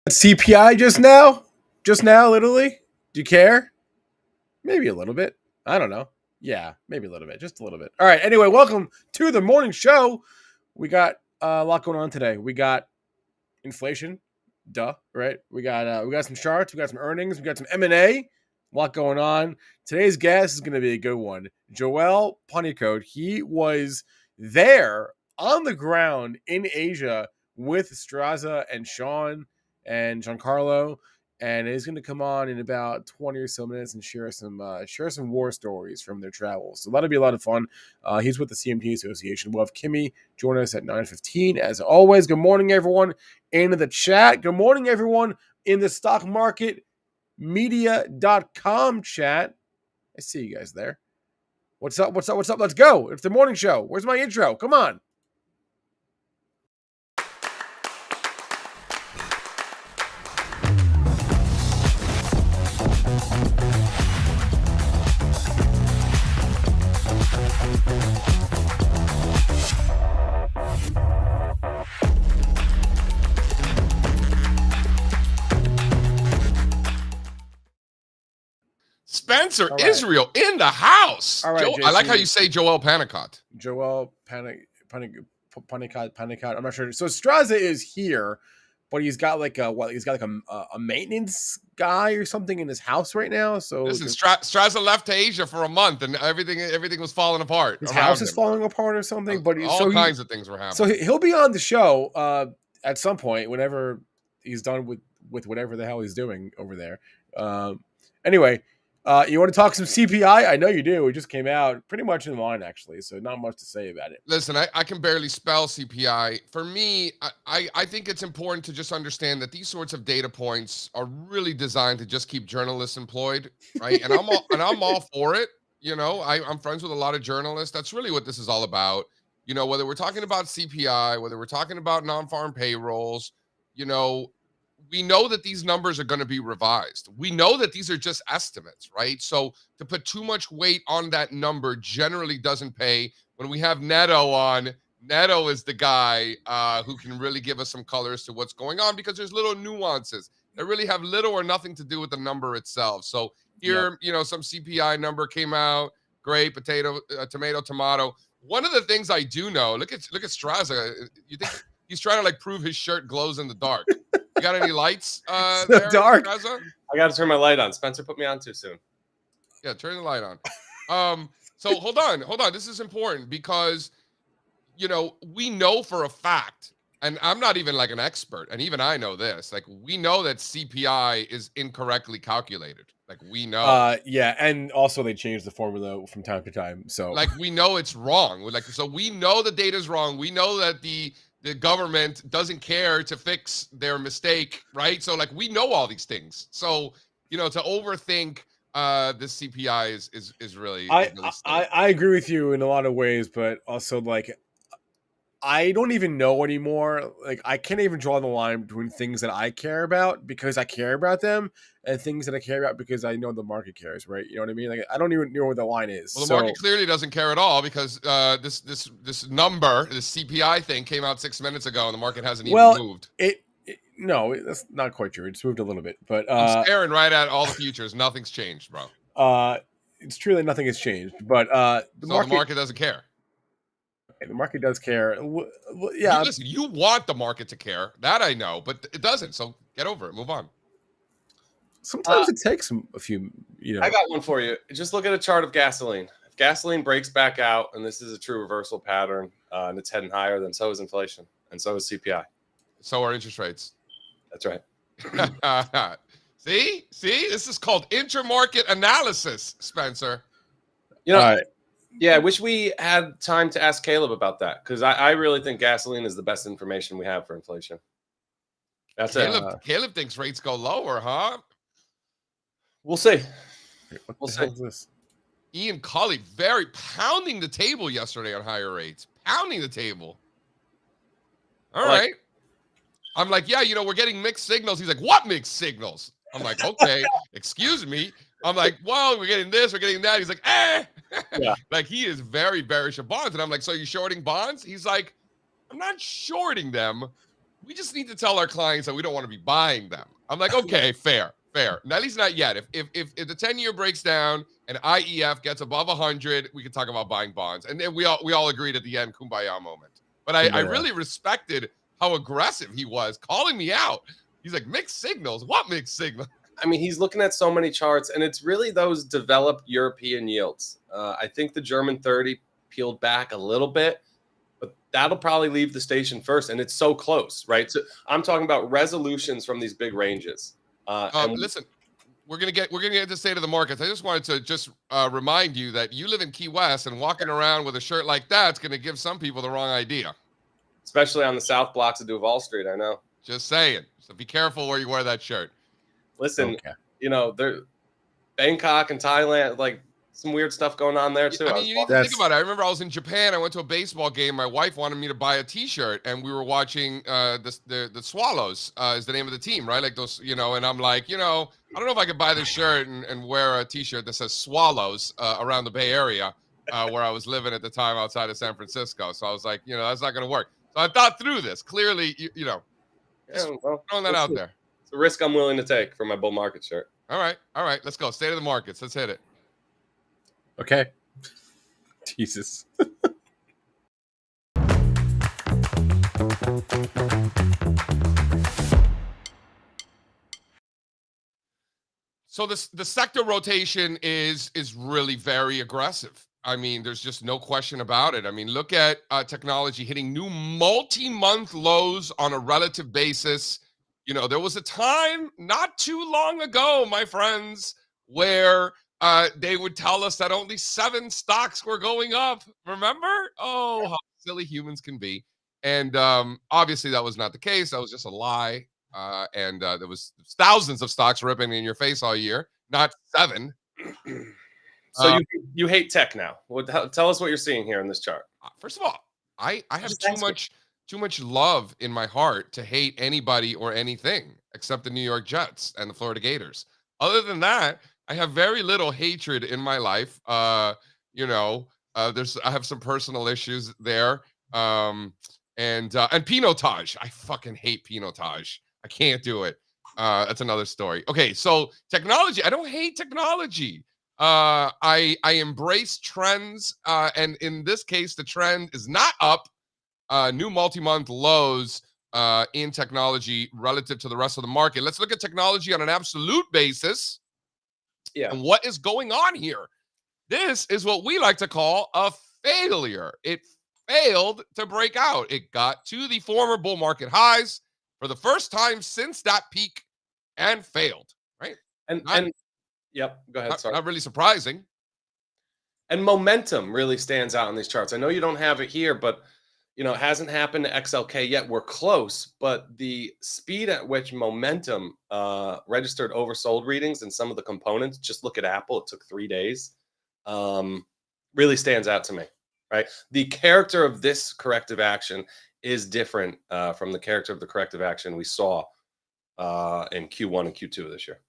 CPI just now? Just now, literally? Do you care? Maybe a little bit. I don't know. Yeah, maybe a little bit. Just a little bit. All right. Anyway, welcome to the morning show. We got a lot going on today. We got inflation. Duh, right? We got some charts, we got some earnings, we got some M&A. A lot going on. Today's guest is going to be a good one. Joelle Pannikot. He was there on the ground in Asia with Strazza and Sean and Giancarlo, and he's going to come on in about 20 or so minutes and share some war stories from their travels. So that'll be a lot of fun. He's with the CMT Association. We'll have Kimmy join us at 9:15 as always. Good morning, everyone in the chat. Good morning, everyone in the stock market media.com chat. I see you guys there. What's up? What's up? What's up? Let's go. It's the morning show. Where's my intro? Come on. Spencer Israel in the house. All right, I like how you say Joelle Pannikot. Joelle Pannikot. I'm not sure. So Strazza is here, but he's got like a maintenance guy or something in his house right now. So listen, Strazza left to Asia for a month, and everything was falling apart. His house is falling apart or something. But all kinds of things were happening. So he'll be on the show at some point whenever he's done with whatever the hell he's doing over there. Anyway. You want to talk some CPI? I know you do. It just came out pretty much in line, actually, so not much to say about it. Listen, I can barely spell CPI. For me, I think it's important to just understand that these sorts of data points are really designed to just keep journalists employed, right? And I'm all for it. You know, I'm friends with a lot of journalists. That's really what this is all about. You know, whether we're talking about CPI, whether we're talking about non-farm payrolls, you know, we know that these numbers are going to be revised. We know that these are just estimates, right? So to put too much weight on that number generally doesn't pay. When we have Neto on, Neto is the guy who can really give us some color as to what's going on, because there's little nuances that really have little or nothing to do with the number itself. So here, you know, some CPI number came out. Great. Tomato. One of the things I do know, look at Strazza. You think he's trying to like prove his shirt glows in the dark? You got any lights there, dark. Strazza? I got to turn my light on. Spencer put me on too soon. Yeah, turn the light on. So hold on. This is important because, you know, we know for a fact, and I'm not even like an expert, and even I know this, like we know that CPI is incorrectly calculated. Like we know. Yeah, and also they change the formula from time to time. So like we know it's wrong. Like, so we know the data is wrong. We know that the government doesn't care to fix their mistake, right? So like we know all these things. So, you know, to overthink this CPI is really I agree with you in a lot of ways, but also like I don't even know anymore. Like I can't even draw the line between things that I care about because I care about them and things that I care about because I know the market cares, right? You know what I mean? Like I don't even know where the line is. Well, the market clearly doesn't care at all because this number, this CPI thing came out 6 minutes ago and the market hasn't even moved. No, that's not quite true. It's moved a little bit, but I'm staring right at all the futures. Nothing's changed, bro. It's true that nothing has changed, but the market doesn't care. The market does care. Yeah. Listen, you want the market to care. That I know, but it doesn't. So get over it. Move on. Sometimes it takes a few, you know. I got one for you. Just look at a chart of gasoline. If gasoline breaks back out, and this is a true reversal pattern, and it's heading higher, then so is inflation, and so is CPI. So are interest rates. That's right. See? This is called intermarket analysis, Spencer. You know, yeah, I wish we had time to ask Caleb about that because I really think gasoline is the best information we have for inflation. That's Caleb thinks rates go lower, huh? We'll see. We'll see. This? Ian Culley pounding the table yesterday on higher rates. Pounding the table. All right. I'm like, yeah, you know, we're getting mixed signals. He's like, what mixed signals? I'm like, okay, excuse me. I'm like, well, we're getting this, we're getting that. He's like, Yeah. Like he is very bearish of bonds. And I'm like, so you're shorting bonds? He's like, I'm not shorting them. we just need to tell our clients that we don't want to be buying them. I'm like, okay, fair. At least not yet. If the 10-year breaks down and IEF gets above 100, we can talk about buying bonds. And then we all agreed at the end, kumbaya moment. But I really respected how aggressive he was, calling me out. He's like, mixed signals? What mixed signals? I mean, he's looking at so many charts, and it's really those developed European yields. I think the German 30 peeled back a little bit, but that'll probably leave the station first, and it's so close, right? So I'm talking about resolutions from these big ranges. Listen, we're gonna get to the state of the markets. I just wanted to just remind you that you live in Key West, and walking around with a shirt like that's gonna give some people the wrong idea, especially on the south blocks of Duval Street. I know. Just saying. So be careful where you wear that shirt. Listen, there, Bangkok and Thailand, like some weird stuff going on there too. I mean, you need to think about it. I remember I was in Japan. I went to a baseball game. My wife wanted me to buy a T-shirt, and we were watching the Swallows is the name of the team, right? Like those, and I'm like, I don't know if I could buy this shirt and wear a T-shirt that says Swallows around the Bay Area where I was living at the time outside of San Francisco. So I was like, that's not going to work. So I thought through this. Clearly, throwing that out there. It's a risk I'm willing to take for my bull market shirt. All right. Let's go. State of the markets. Let's hit it. Okay. Jesus. So the sector rotation is really very aggressive. I mean, there's just no question about it. I mean, look at technology hitting new multi-month lows on a relative basis. There was a time not too long ago, my friends, where they would tell us that only 7 stocks were going up. Remember? Oh, how silly humans can be. And obviously that was not the case. That was just a lie. And there was thousands of stocks ripping in your face all year, not 7. So you hate tech now. Tell us what you're seeing here in this chart. First of all, I have too much love in my heart to hate anybody or anything except the New York Jets and the Florida Gators. Other than that, I have very little hatred in my life. I have some personal issues there. And Pinotage. I fucking hate Pinotage. I can't do it. That's another story. Okay, so technology. I don't hate technology. I embrace trends. And in this case, the trend is not up. New multi-month lows in technology relative to the rest of the market. Let's look at technology on an absolute basis. Yeah. And what is going on here? This is what we like to call a failure. It failed to break out. It got to the former bull market highs for the first time since that peak and failed, right? Yep, go ahead. Sorry. Not really surprising. And momentum really stands out in these charts. I know you don't have it here, but it hasn't happened to XLK yet. We're close, but the speed at which momentum registered oversold readings in some of the components, just look at Apple, it took 3 days, really stands out to me, right? The character of this corrective action is different from the character of the corrective action we saw in Q1 and Q2 of this year.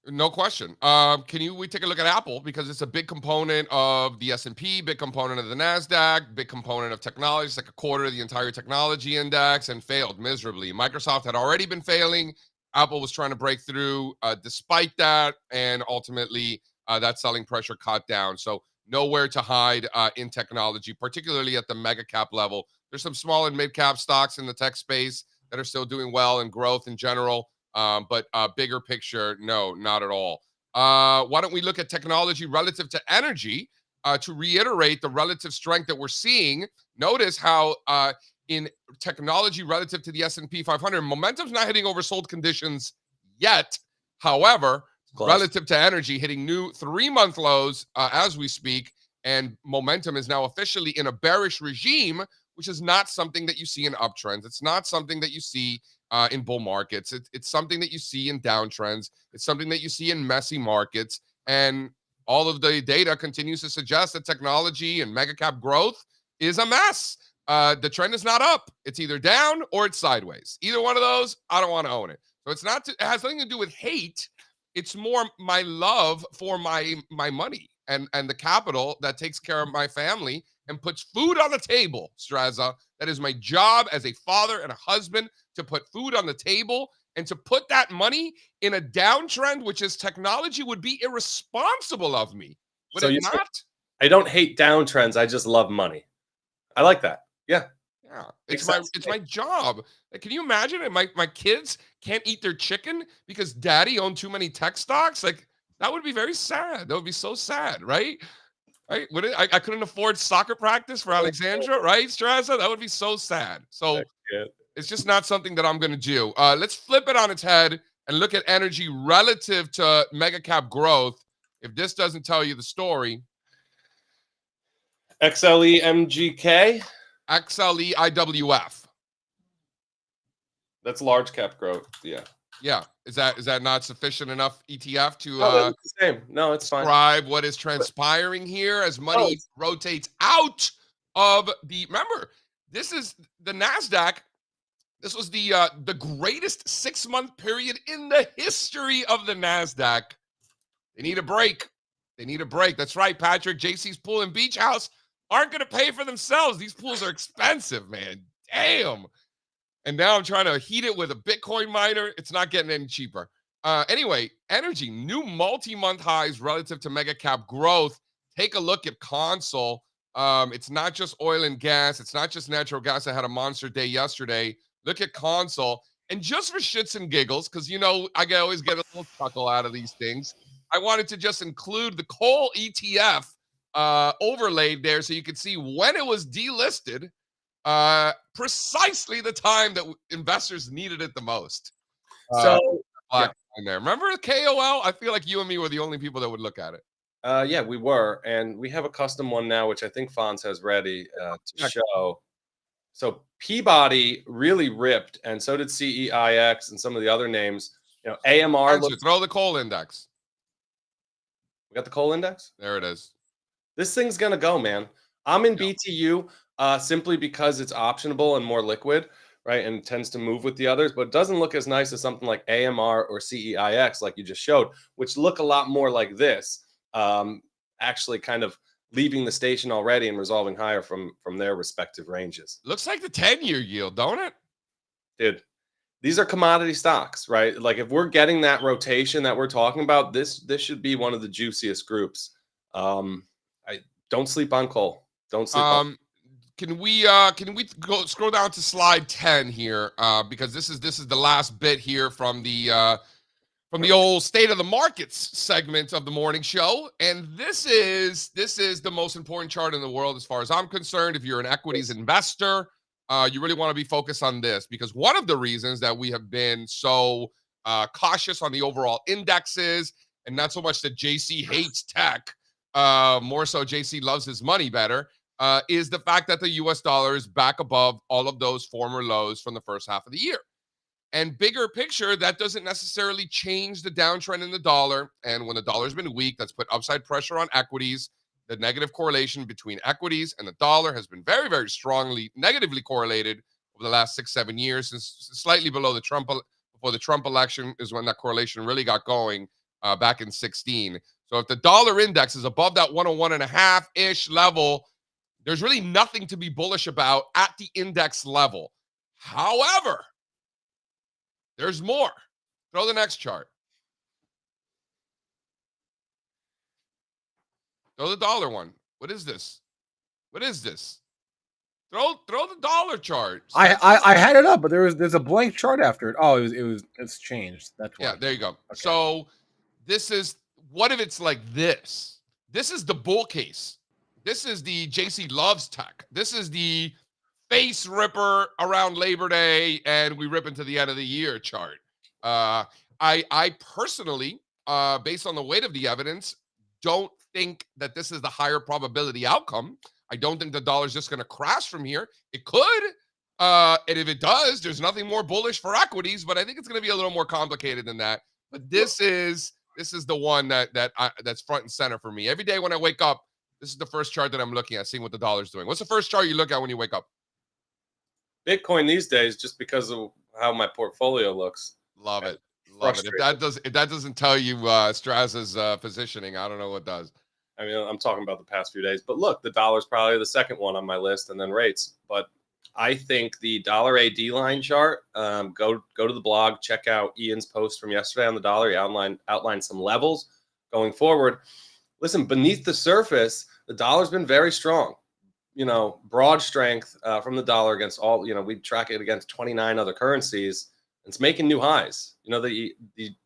No question. We take a look at Apple because it's a big component of the S&P, big component of the NASDAQ, big component of technology. It's like a quarter of the entire technology index and failed miserably. Microsoft had already been failing. Apple was trying to break through despite that. And ultimately, that selling pressure caught down. So nowhere to hide in technology, particularly at the mega cap level. There's some small and mid cap stocks in the tech space that are still doing well in growth in general. But bigger picture, no, not at all. Why don't we look at technology relative to energy to reiterate the relative strength that we're seeing? Notice how in technology relative to the S&P 500, momentum's not hitting oversold conditions yet. However, relative to energy, hitting new 3-month lows as we speak, and momentum is now officially in a bearish regime, which is not something that you see in uptrends. It's not something that you see in bull markets. It's something that you see in downtrends. It's something that you see in messy markets. And all of the data continues to suggest that technology and mega cap growth is a mess. The trend is not up. It's either down or it's sideways. Either one of those, I don't want to own it. So it has nothing to do with hate. It's more my love for my money and the capital that takes care of my family and puts food on the table, Strazza. That is my job as a father and a husband. to put food on the table and to put that money in a downtrend, which is technology, would be irresponsible of me. Would So it you say, not? I don't hate downtrends. I just love money. I like that. Yeah. Yeah, Makes sense to it's me. my job. Like, can you imagine it? My kids can't eat their chicken because daddy owned too many tech stocks? Like, that would be very sad. That would be so sad, right? Right? Would it, I couldn't afford soccer practice for Alexandra, right, Strazza? That would be so sad. So Yeah. it's just not something that I'm going to do. Let's flip it on its head and look at energy relative to mega cap growth. If this doesn't tell you the story, XLE MGK. XLE IWF. That's large cap growth. Yeah. Yeah, is that not sufficient enough ETF to Oh, they look the same. No, it's fine. describe what is transpiring here as money rotates out of the? Remember, this is the Nasdaq. This was the greatest 6-month period in the history of the Nasdaq. They need a break. They need a break. That's right, Patrick. JC's Pool and Beach House aren't going to pay for themselves. These pools are expensive, man. Damn. And now I'm trying to heat it with a Bitcoin miner. It's not getting any cheaper. Anyway, energy, new multi-month highs relative to mega cap growth. Take a look at console. It's not just oil and gas. It's not just natural gas. I had a monster day yesterday. Look at console. And just for shits and giggles, because, you know, I always get a little chuckle out of these things, I wanted to just include the coal ETF overlaid there so you could see when it was delisted. Precisely the time that investors needed it the most. So in there. Remember KOL? I feel like you and me were the only people that would look at it. yeah, we were, and we have a custom one now, which I think Fonz has ready to show. So Peabody really ripped, and so did CEIX and some of the other names. You know, AMR. Throw the coal index. We got the coal index. There it is. This thing's gonna go, man. I'm in BTU simply because it's optionable and more liquid, right? And tends to move with the others, but it doesn't look as nice as something like AMR or CEIX, like you just showed, which look a lot more like this. Actually kind of leaving the station already and resolving higher from their respective ranges. Looks like the 10-year yield, don't it? Dude, these are commodity stocks, right? Like if we're getting that rotation that we're talking about, this should be one of the juiciest groups. I don't sleep on coal. Don't sleep on. Can we go scroll down to slide 10 here? Because this is the last bit here from the old state of the markets segment of the morning show. And this is the most important chart in the world as far as I'm concerned. If you're an equities investor, you really want to be focused on this, because one of the reasons that we have been so cautious on the overall indexes, and not so much that JC hates tech, more so JC loves his money better, is the fact that the US dollar is back above all of those former lows from the first half of the year. And bigger picture, that doesn't necessarily change the downtrend in the dollar. And when the dollar's been weak, that's put upside pressure on equities. The negative correlation between equities and the dollar has been very, very strongly negatively correlated over the last 6-7 years, since slightly below before the Trump election is when that correlation really got going back in 2016. So if the dollar index is above that 101.5-ish level, there's really nothing to be bullish about at the index level. However, there's more. Throw the next chart. Throw the dollar one. What is this? What is this? Throw the dollar chart. I had it up, but there's a blank chart after it. Oh, it's changed. That's why. Yeah, there you go. Okay. So this is, what if it's like this? This is the bull case. This is the JC loves tech. This is the face ripper around Labor Day and we rip into the end of the year chart. I personally, based on the weight of the evidence, don't think that this is the higher probability outcome. I don't think the dollar's just going to crash from here. It could, and if it does, there's nothing more bullish for equities, but I think it's going to be a little more complicated than that. But this is the one that's front and center for me. Every day when I wake up, this is the first chart that I'm looking at, seeing what the dollar's doing. What's the first chart you look at when you wake up? Bitcoin these days, just because of how my portfolio looks. Love it. Love it. If that doesn't tell you Strazza's positioning, I don't know what does. I mean, I'm talking about the past few days. But look, the dollar's probably the second one on my list, and then rates. But I think the dollar AD line chart, go to the blog, check out Ian's post from yesterday on the dollar. He outlined some levels going forward. Listen, beneath the surface, the dollar's been very strong. Broad strength from the dollar against all, we track it against 29 other currencies. It's making new highs. The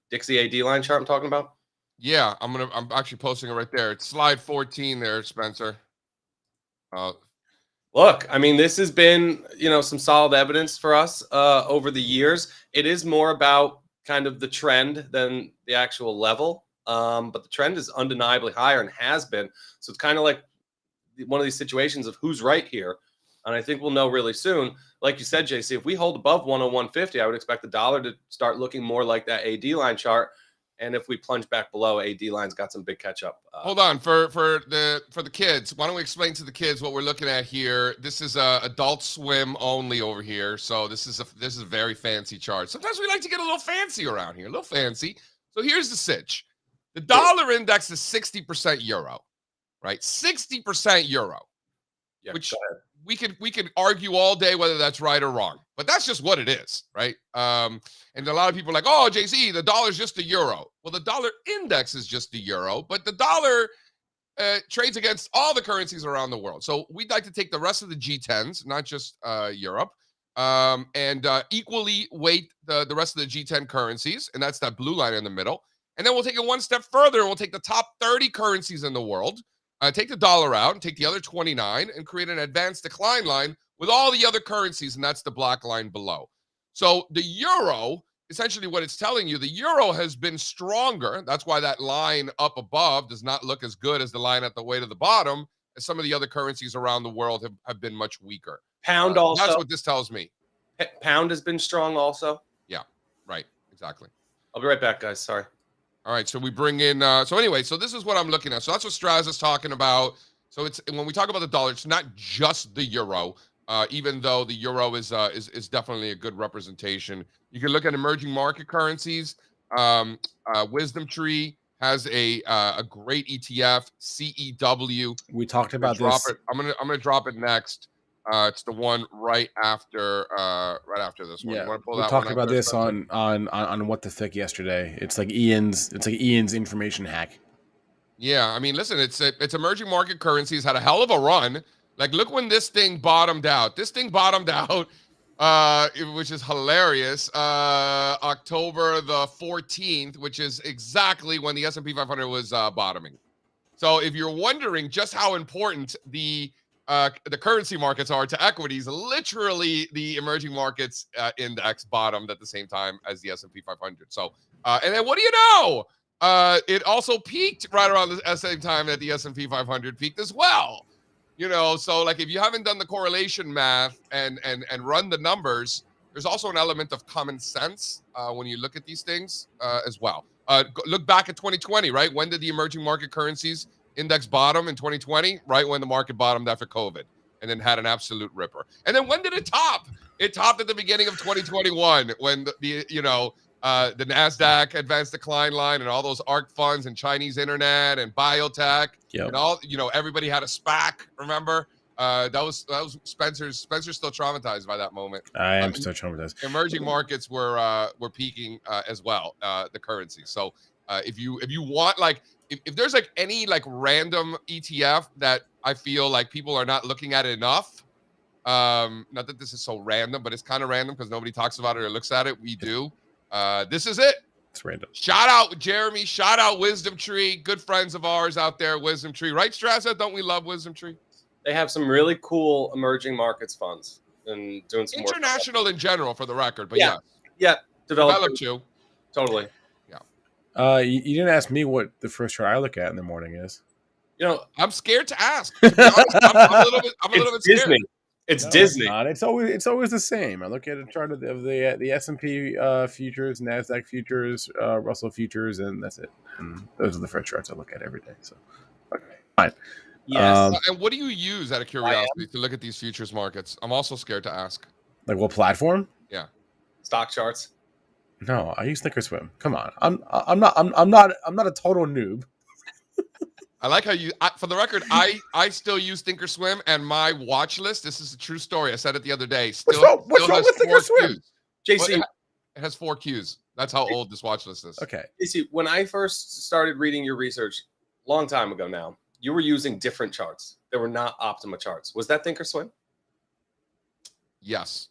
Dixie AD line chart I'm talking about? Yeah, I'm actually posting it right there. It's slide 14 there, Spencer. Look, I mean, this has been, some solid evidence for us over the years. It is more about kind of the trend than the actual level. But the trend is undeniably higher and has been. So it's kind of like one of these situations of who's right here. And I think we'll know really soon. Like you said, JC, if we hold above 101.50, I would expect the dollar to start looking more like that AD line chart. And if we plunge back below, AD line's got some big catch up. Hold on, for the kids, why don't we explain to the kids what we're looking at here? This is Adult Swim only over here, so this is a very fancy chart. Sometimes we like to get a little fancy around here, a little fancy. So here's the sitch: the dollar index is 60% euro, right? 60% euro, Yeah, which we could argue all day whether that's right or wrong, but that's just what it is, right? And a lot of people are like, oh, JC, the dollar's just a euro. Well, the dollar index is just a euro, but the dollar trades against all the currencies around the world. So we'd like to take the rest of the G10s, not just Europe, and equally weight the rest of the G10 currencies, and that's that blue line in the middle. And then we'll take it one step further, and we'll take the top 30 currencies in the world, take the dollar out and take the other 29 and create an advanced decline line with all the other currencies, and that's the black line below. So the euro, essentially what it's telling you, the euro has been stronger. That's why that line up above does not look as good as the line at the way to the bottom, as some of the other currencies around the world have been much weaker. Pound also. That's what this tells me. Pound has been strong also. Yeah, right. Exactly. I'll be right back, guys. Sorry. All right, so we bring in, so this is what I'm looking at. So that's what Strazza's talking about. So it's, when we talk about the dollar, it's not just the euro, even though the euro is definitely a good representation. You can look at emerging market currencies. Wisdom Tree has a great ETF, CEW. We talked about this. I'm gonna drop it next. It's the one right after this one. Yeah, You want to pull we that talked one about there, this Spencer? on What the Thick yesterday. It's like Ian's information hack. Yeah, I mean, listen, it's emerging market currencies had a hell of a run. Like, look when this thing bottomed out. This thing bottomed out, which is hilarious. October the 14th, which is exactly when the S&P 500 was bottoming. So if you're wondering just how important the currency markets are to equities, literally the emerging markets index bottomed at the same time as the S&P 500. So, and then what do you know? It also peaked right around the same time that the S&P 500 peaked as well. So like if you haven't done the correlation math and run the numbers, there's also an element of common sense when you look at these things as well. Look back at 2020, right? When did the emerging market currencies index bottom in 2020? Right when the market bottomed after COVID, and then had an absolute ripper. And then when did it top? It topped at the beginning of 2021 when the NASDAQ advanced decline line and all those ARK funds and Chinese internet and biotech and all, everybody had a SPAC. Remember? That was Spencer's still traumatized by that moment. I am still traumatized. Emerging markets were peaking as well, the currency. So if you want, like, if there's like any like random ETF that I feel like people are not looking at enough, not that this is so random, but it's kind of random because nobody talks about it or looks at it. We do. This is it. It's random. Shout out Jeremy. Shout out Wisdom Tree. Good friends of ours out there, Wisdom Tree. Right, Strazza? Don't we love Wisdom Tree? They have some really cool emerging markets funds and doing some international in general, for the record. But yeah, developed too. Totally. Yeah. You didn't ask me what the first chart I look at in the morning is. I'm scared to ask. To be honest, I'm a little bit scared. Disney. It's Disney. It's always the same. I look at a chart of the S&P futures, NASDAQ futures, Russell futures, and that's it. And those are the first charts I look at every day. So, okay, fine. Yes. And what do you use out of curiosity to look at these futures markets? I'm also scared to ask. Like what platform? Yeah. Stock charts. No, I use Thinkorswim. Come on, I'm not a total noob. I like how you, for the record, I still use Thinkorswim, and my watch list, this is a true story. I said it the other day. What's Still wrong has with 4 Thinkorswim? Qs. JC, Well, it has 4 Qs. That's how old this watch list is. Okay. JC, when I first started reading your research, long time ago now, you were using different charts. They were not Optima charts. Was that Thinkorswim? Yes.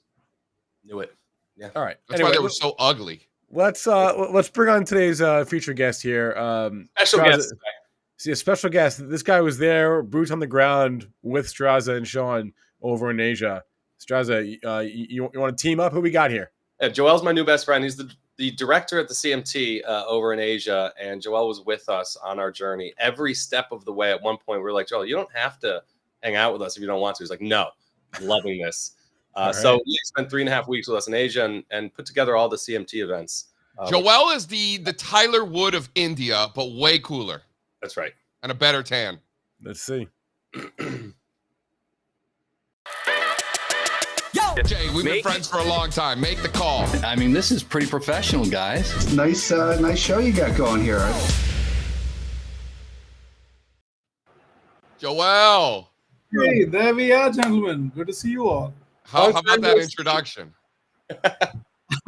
Knew it. Yeah. All right. That's why they were so ugly. Let's bring on today's featured guest here. Special Strazza- guest. See, a special guest. This guy was there, boots on the ground with Strazza and Sean over in Asia. Strazza, you want to team up? Who we got here? Yeah, Joelle's my new best friend. He's the director at the CMT over in Asia, and Joelle was with us on our journey every step of the way. At one point, we were like, Joelle, you don't have to hang out with us if you don't want to. He's like, no, I'm loving this. So he spent 3.5 weeks with us in Asia and put together all the CMT events. Joelle is the Tyler Wood of India, but way cooler. That's right. And a better tan. Let's see. Jay, we've been friends for a long time. Make the call. I mean, this is pretty professional, guys. Nice show you got going here. Joelle. Hey, there we are, gentlemen. Good to see you all. How about that introduction?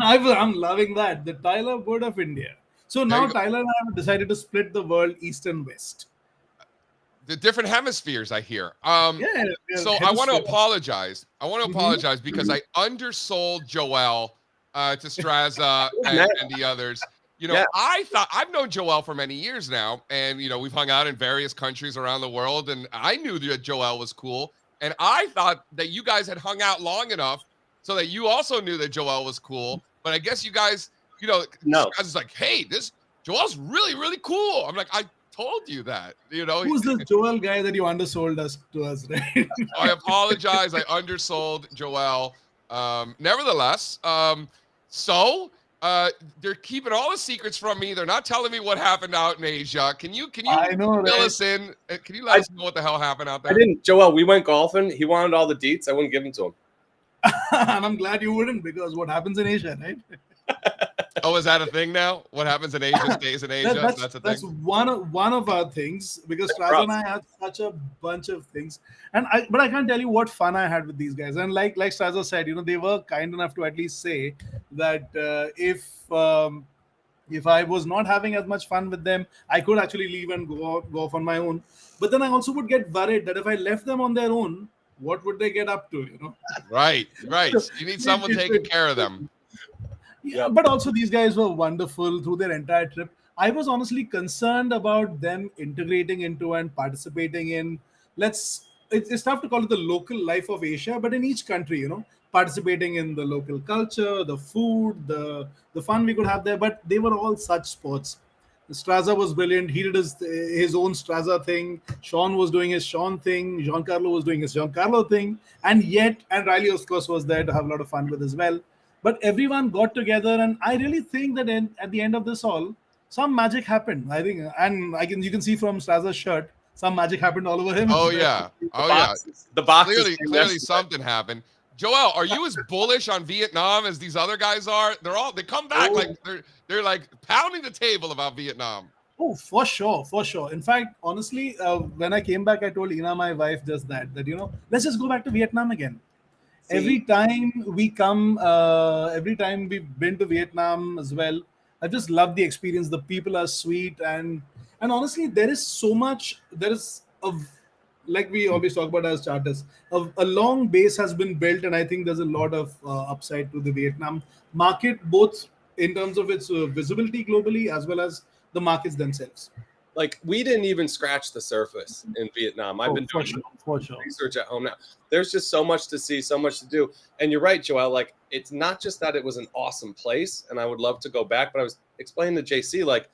I'm loving that. The Tyler Wood of India. So There now you go. Tyler and I have decided to split the world east and west. The different hemispheres, I hear. Yeah. So I want to hemisphere. apologize. I want to apologize because I undersold Joelle to Strazza and the others. You know, Yeah. I thought I've known Joelle for many years now, and you know we've hung out in various countries around the world, and I knew that Joelle was cool, and I thought that you guys had hung out long enough so that you also knew that Joelle was cool. But I guess you guys, you know, No. Strazza's like, hey, this Joelle's really, really cool. I'm like, I told you that, you know. Who's this Joel guy that you undersold us to us, right? I apologize. I undersold Joelle. Nevertheless, they're keeping all the secrets from me. They're not telling me what happened out in Asia. Can you I know, fill right? us in? Can you let us know what the hell happened out I there? didn't. Joelle, we went golfing. He wanted all the deets. I wouldn't give them to him. And I'm glad you wouldn't, because what happens in Asia, right? Oh, is that a thing now? What happens in Asia stays in Asia. That's a thing. That's one of our things, because That's Strazza and I had such a bunch of things, but I can't tell you what fun I had with these guys. And like Strazza said, you know, they were kind enough to at least say that if I was not having as much fun with them, I could actually leave and go off on my own. But then I also would get worried that if I left them on their own, what would they get up to? You know. Right. You need someone taking care of them. Yeah, but also these guys were wonderful through their entire trip. I was honestly concerned about them integrating into and participating in, it's tough to call it the local life of Asia, but in each country, you know, participating in the local culture, the food, the fun we could have there. But they were all such sports. Strazza was brilliant. He did his own Strazza thing. Sean was doing his Sean thing. Giancarlo was doing his Giancarlo thing. And Riley, of course, was there to have a lot of fun with as well. But everyone got together, and I really think that at the end of this all, some magic happened. I think, and you can see from Strazza's shirt, some magic happened all over him. Oh yeah. The boxes. Clearly something happened. Joelle, are you as bullish on Vietnam as these other guys are? They come back like they're like pounding the table about Vietnam. Oh, for sure. In fact, honestly, when I came back, I told Ina, my wife, just that you know, let's just go back to Vietnam again. Every time we've been to Vietnam as well, I just love the experience. The people are sweet, and honestly, there is like we always talk about as charters, a long base has been built, and I think there's a lot of upside to the Vietnam market, both in terms of its visibility globally as well as the markets themselves. Like, we didn't even scratch the surface in Vietnam. I've been doing for sure. research at home now. There's just so much to see, so much to do. And you're right, Joelle. Like, it's not just that it was an awesome place, and I would love to go back, but I was explaining to JC, like,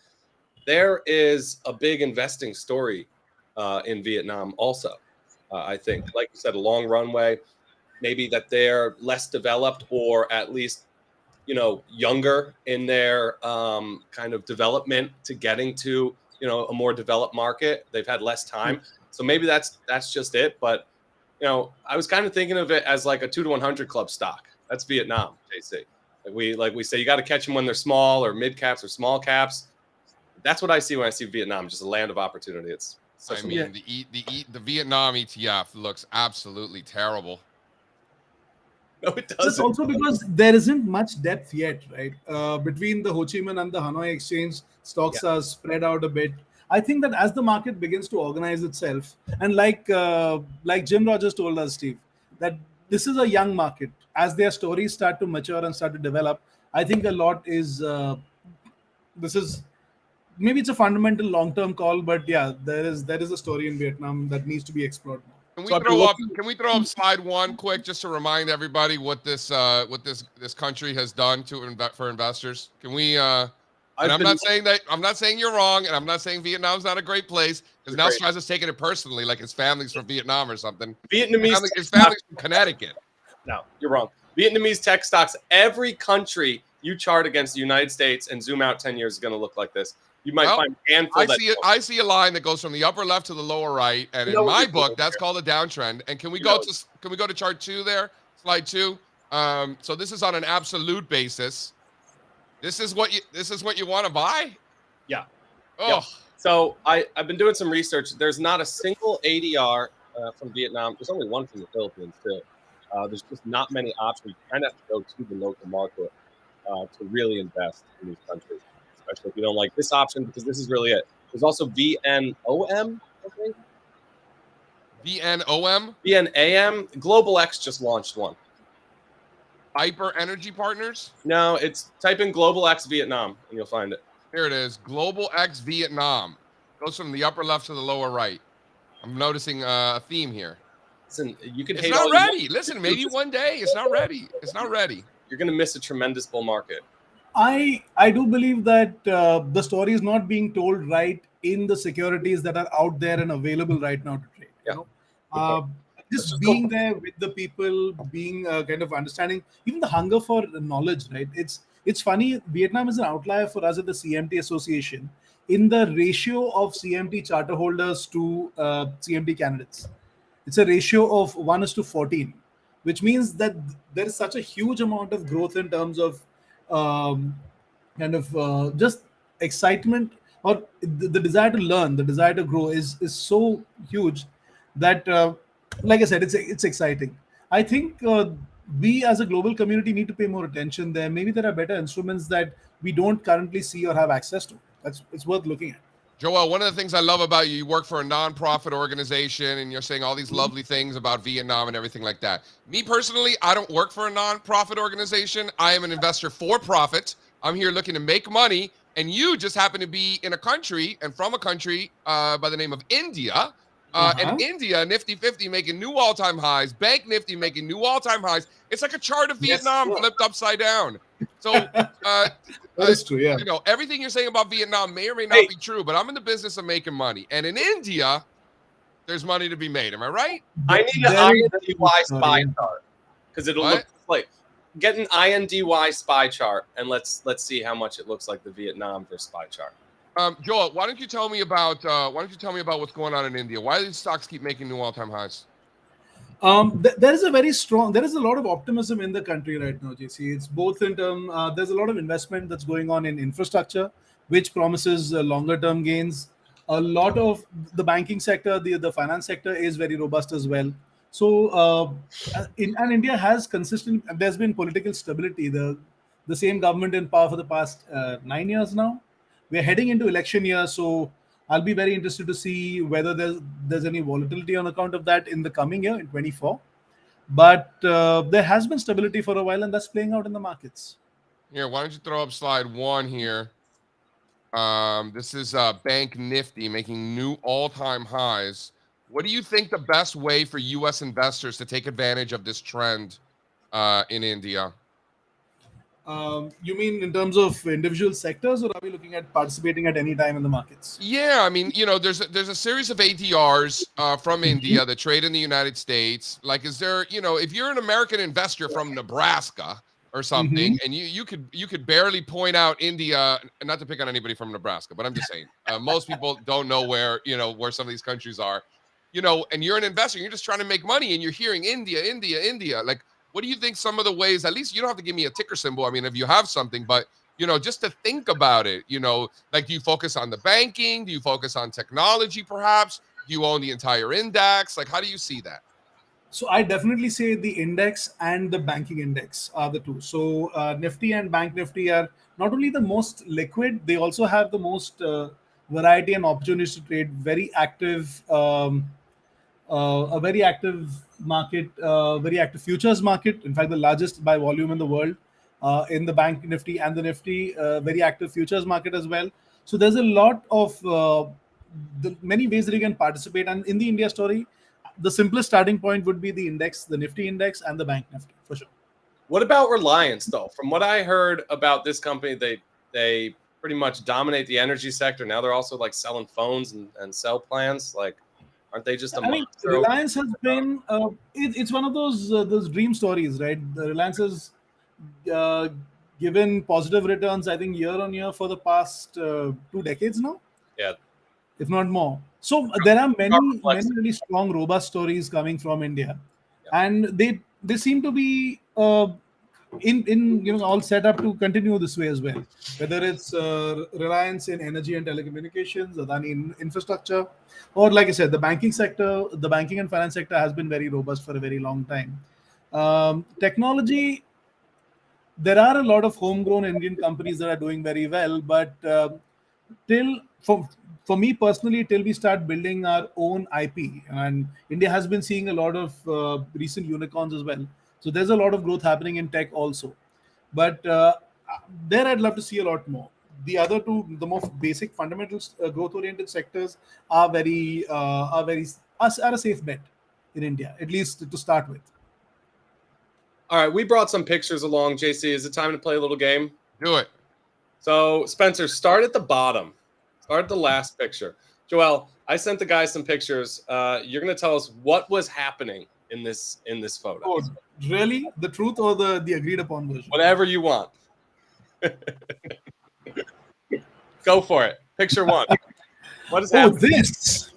there is a big investing story in Vietnam also. I think, like you said, a long runway, maybe that they're less developed, or at least, you know, younger in their kind of development to getting to, you know, a more developed market. They've had less time. So maybe that's just it. But, you know, I was kind of thinking of it as like a 2 to 100 club stock. That's Vietnam, JC. Like we say, you got to catch them when they're small, or mid caps or small caps. That's what I see when I see Vietnam, just a land of opportunity. It's I mean, the Vietnam ETF looks absolutely terrible. No, it That's doesn't. also because there isn't much depth yet, right? Between the Ho Chi Minh and the Hanoi exchange, stocks are spread out a bit. I think that as the market begins to organize itself, and like Jim Rogers told us, Steve, that this is a young market. As their stories start to mature and start to develop, I think a lot is. This is maybe it's a fundamental long-term call, but yeah, there is a story in Vietnam that needs to be explored more. Can we So I've been throw up? looking- Can we throw up slide 1 quick, just to remind everybody what this country has done for investors? Can we? And I'm not saying you're wrong, and I'm not saying Vietnam's not a great place, because now Strazza's taking it personally, like his family's from Vietnam or something. Vietnamese. His family's from Connecticut. No, you're wrong. Vietnamese tech stocks. Every country you chart against the United States and zoom out 10 years is going to look like this. You might find a handful. I see a line that goes from the upper left to the lower right, and in my book, that's called a downtrend. And can we go to chart 2 there, slide 2? So this is on an absolute basis. This is what you want to buy? Yeah. Oh. Yeah. So I've been doing some research. There's not a single ADR from Vietnam. There's only one from the Philippines too. There's just not many options. You kind of have to go to the local market to really invest in these countries, especially if you don't like this option, because this is really it. There's also VNOM, I think. VNOM? VNAM. Global X just launched one. Hyper Energy Partners? No, it's type in Global X Vietnam and you'll find it. Here it is. Global X Vietnam. Goes from the upper left to the lower right. I'm noticing a theme here. Listen, you can It's hate not all you ready. want. Listen, maybe one day. It's not ready. It's not ready. You're going to miss a tremendous bull market. I do believe that the story is not being told right in the securities that are out there and available right now to trade. Yeah. You know? Just being there with the people, being kind of understanding, even the hunger for knowledge, right? It's funny. Vietnam is an outlier for us at the CMT Association in the ratio of CMT charter holders to CMT candidates. It's a ratio of 1:14, which means that there is such a huge amount of growth in terms of just excitement, or the desire to learn, the desire to grow is so huge that, like I said, it's exciting. I think we as a global community need to pay more attention there. Maybe there are better instruments that we don't currently see or have access to. It's worth looking at. Joelle, one of the things I love about you, you work for a nonprofit organization and you're saying all these lovely things about Vietnam and everything like that. Me personally, I don't work for a nonprofit organization. I am an investor for profit. I'm here looking to make money. And you just happen to be in a country and from a country by the name of India. And India, Nifty 50 making new all-time highs. Bank Nifty making new all-time highs. It's like a chart of Vietnam flipped upside down. So that is true, yeah. You know, everything you're saying about Vietnam may or may not be true, but I'm in the business of making money. And in India, there's money to be made. Am I right? I need an INDY spy chart because it'll look like get an INDY spy chart and let's see how much it looks like the Vietnam versus spy chart. Joel, why don't you tell me about what's going on in India? Why do these stocks keep making new all-time highs? There is a lot of optimism in the country right now, JC. It's both in term, there's a lot of investment that's going on in infrastructure, which promises longer term gains. A lot of the banking sector, the finance sector is very robust as well. So, and India has there's been political stability. The same government in power for the past 9 years now. We're heading into election year, so I'll be very interested to see whether there's any volatility on account of that in the coming year in 24. But there has been stability for a while, and that's playing out in the markets. Here, why don't you throw up slide 1 here? This is Bank Nifty making new all-time highs. What do you think the best way for U.S. investors to take advantage of this trend in India? You mean in terms of individual sectors, or are we looking at participating at any time in the markets? Yeah, I mean, you know, there's a series of ADRs from India that trade in the United States. Like, is there, you know, if you're an American investor from Nebraska or something, and you could barely point out India, not to pick on anybody from Nebraska, but I'm just saying, most people don't know where some of these countries are, you know, and you're an investor, you're just trying to make money, and you're hearing India. Like, what do you think some of the ways, at least you don't have to give me a ticker symbol, I mean, if you have something, but, you know, just to think about it, you know, like, do you focus on the banking? Do you focus on technology, perhaps? you own the entire index? Like, how do you see that? So I definitely say the index and the banking index are the two. So Nifty and Bank Nifty are not only the most liquid, they also have the most variety and opportunities to trade. Very active, a very active market, very active futures market. In fact, the largest by volume in the world in the Bank Nifty and the Nifty. Very active futures market as well. So there's a lot of the many ways that you can participate. And in the India story, the simplest starting point would be the index, the Nifty index, and the Bank Nifty for sure. What about Reliance, though? From what I heard about this company, they pretty much dominate the energy sector. Now they're also like selling phones and cell plans. Like, aren't they just a I mean, monster? Reliance has been it's one of those dream stories, right? The Reliance has uh, given positive returns, I think, year on year for the past 2 decades now, Yeah. if not more. So there are many Perplexing. really strong, robust stories coming from India, Yeah. and they seem to be in all set up to continue this way as well. Whether it's Reliance in energy and telecommunications, Adani in infrastructure, or like I said, the banking sector, the banking and finance sector has been very robust for a very long time. Technology, there are a lot of homegrown Indian companies that are doing very well, but till for me personally, till we start building our own IP, and India has been seeing a lot of recent unicorns as well. So there's a lot of growth happening in tech also, but there I'd love to see a lot more. The other two, the more basic, fundamental growth-oriented sectors are a safe bet in India, at least to start with. All right, we brought some pictures along. JC, is it time to play a little game? Do it. So, Spencer, start at the bottom. Start at the last picture. Joelle, I sent the guys some pictures. You're going to tell us what was happening in this photo. Oh, really? The truth or the agreed upon version? Whatever you want. Go for it. Picture one. What is happening? This.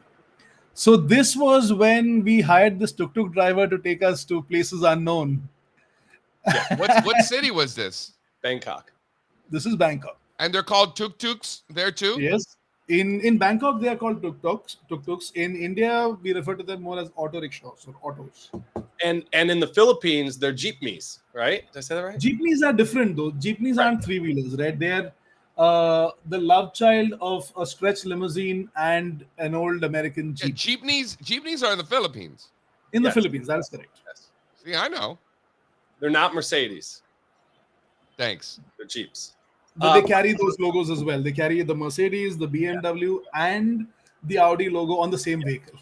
So this was when we hired this tuk-tuk driver to take us to places unknown. What city was this? Bangkok. This is Bangkok. And they're called tuk-tuks there too? Yes. In Bangkok, they are called tuk-tuks. In India, we refer to them more as auto rickshaws or autos. And in the Philippines, they're jeepneys, right? Did I say that right? Jeepneys are different though. Jeepneys aren't three-wheelers, right? They're the love child of a stretch limousine and an old American Yeah, Jeep. jeepneys are in the Philippines. In the Yes. Philippines, that is correct. Yes. See, I know. They're not Mercedes. Thanks. They're Jeeps. But they carry those logos as well. They carry the Mercedes, the BMW, and the Audi logo on the same vehicle.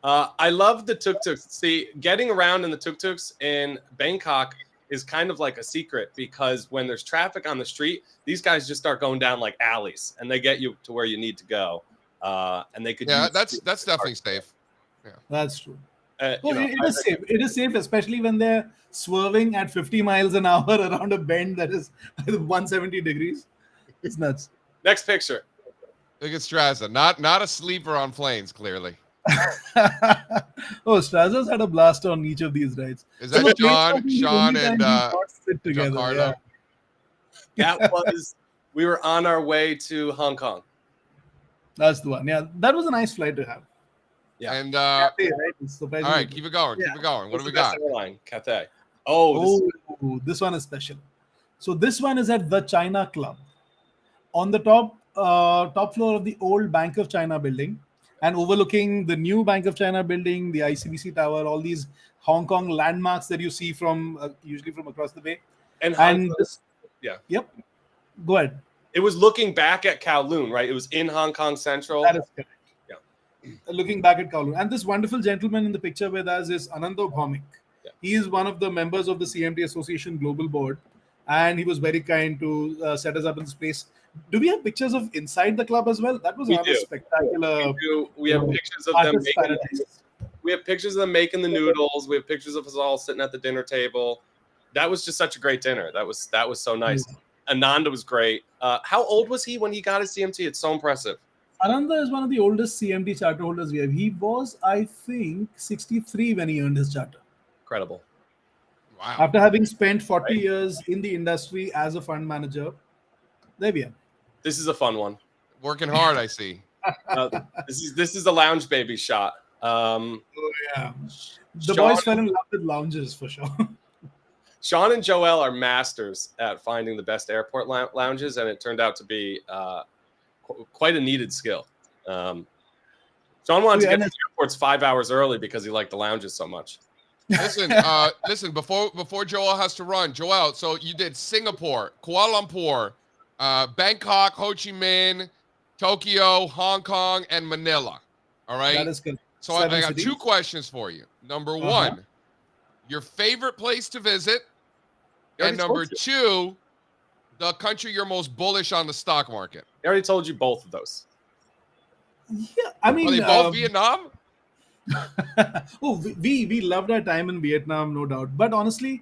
I love the tuk-tuks. See, getting around in the tuk-tuks in Bangkok is kind of like a secret because when there's traffic on the street, these guys just start going down like alleys and they get you to where you need to go. And they could Yeah, use that's definitely safe. That's true. you Oh, know, it is safe. It is safe, especially when they're swerving at 50 miles an hour around a bend that is 170 degrees. It's nuts. Next picture. Look at Strazza. Not a sleeper on planes, clearly. Oh, Strazza's had a blast on each of these rides. Is So that the plane Sean company, and only time we not sit together, Giancarlo? yeah. That was, we were on our way to Hong Kong. That's the one. Yeah, that was a nice flight to have. Yeah. And Cathay, right? It's all surprisingly right, good. keep it going. Yeah. Keep it going. What do we What's the best got? airline? Cathay. Oh, This one is special. So this one is at the China Club, on the top floor of the old Bank of China building, and overlooking the new Bank of China building, the ICBC Tower, all these Hong Kong landmarks that you see from usually from across the bay. and Hong And Kong, this, yeah. Yep. Go ahead. It was looking back at Kowloon, right? It was in Hong Kong Central. That is correct. Yeah. Looking back at Kowloon. And this wonderful gentleman in the picture with us is Anando Bhaumik. Yeah. He is one of the members of the CMT Association Global Board. And he was very kind to set us up in this place. Do we have pictures of inside the club as well? That was We another do. spectacular. We have pictures of them artist making. paradise. We have pictures of them making the noodles. We have pictures of us all sitting at the dinner table. That was just such a great dinner. That was so nice. Ananda was great. How old was he when he got his CMT? It's so impressive. Ananda is one of the oldest CMT charter holders we have. He was, I think, 63 when he earned his charter. Incredible. Wow. After having spent 40 years in the industry as a fund manager, there we are. This is a fun one. Working hard, I see. This is a lounge baby shot. Oh, yeah. The Sean, boys fell in love with lounges for sure. Sean and Joelle are masters at finding the best airport lounges, and it turned out to be quite a needed skill. Sean wanted to get to the airports 5 hours early because he liked the lounges so much. Listen. Before Joel has to run, Joel. So you did Singapore, Kuala Lumpur, Bangkok, Ho Chi Minh, Tokyo, Hong Kong, and Manila. All right. That is good. So I got 2 questions for you. Number 1, your favorite place to visit, and number 2, the country you're most bullish on the stock market. I already told you both of those. Yeah, I mean, Are they both Vietnam? we loved our time in Vietnam, no doubt. But honestly,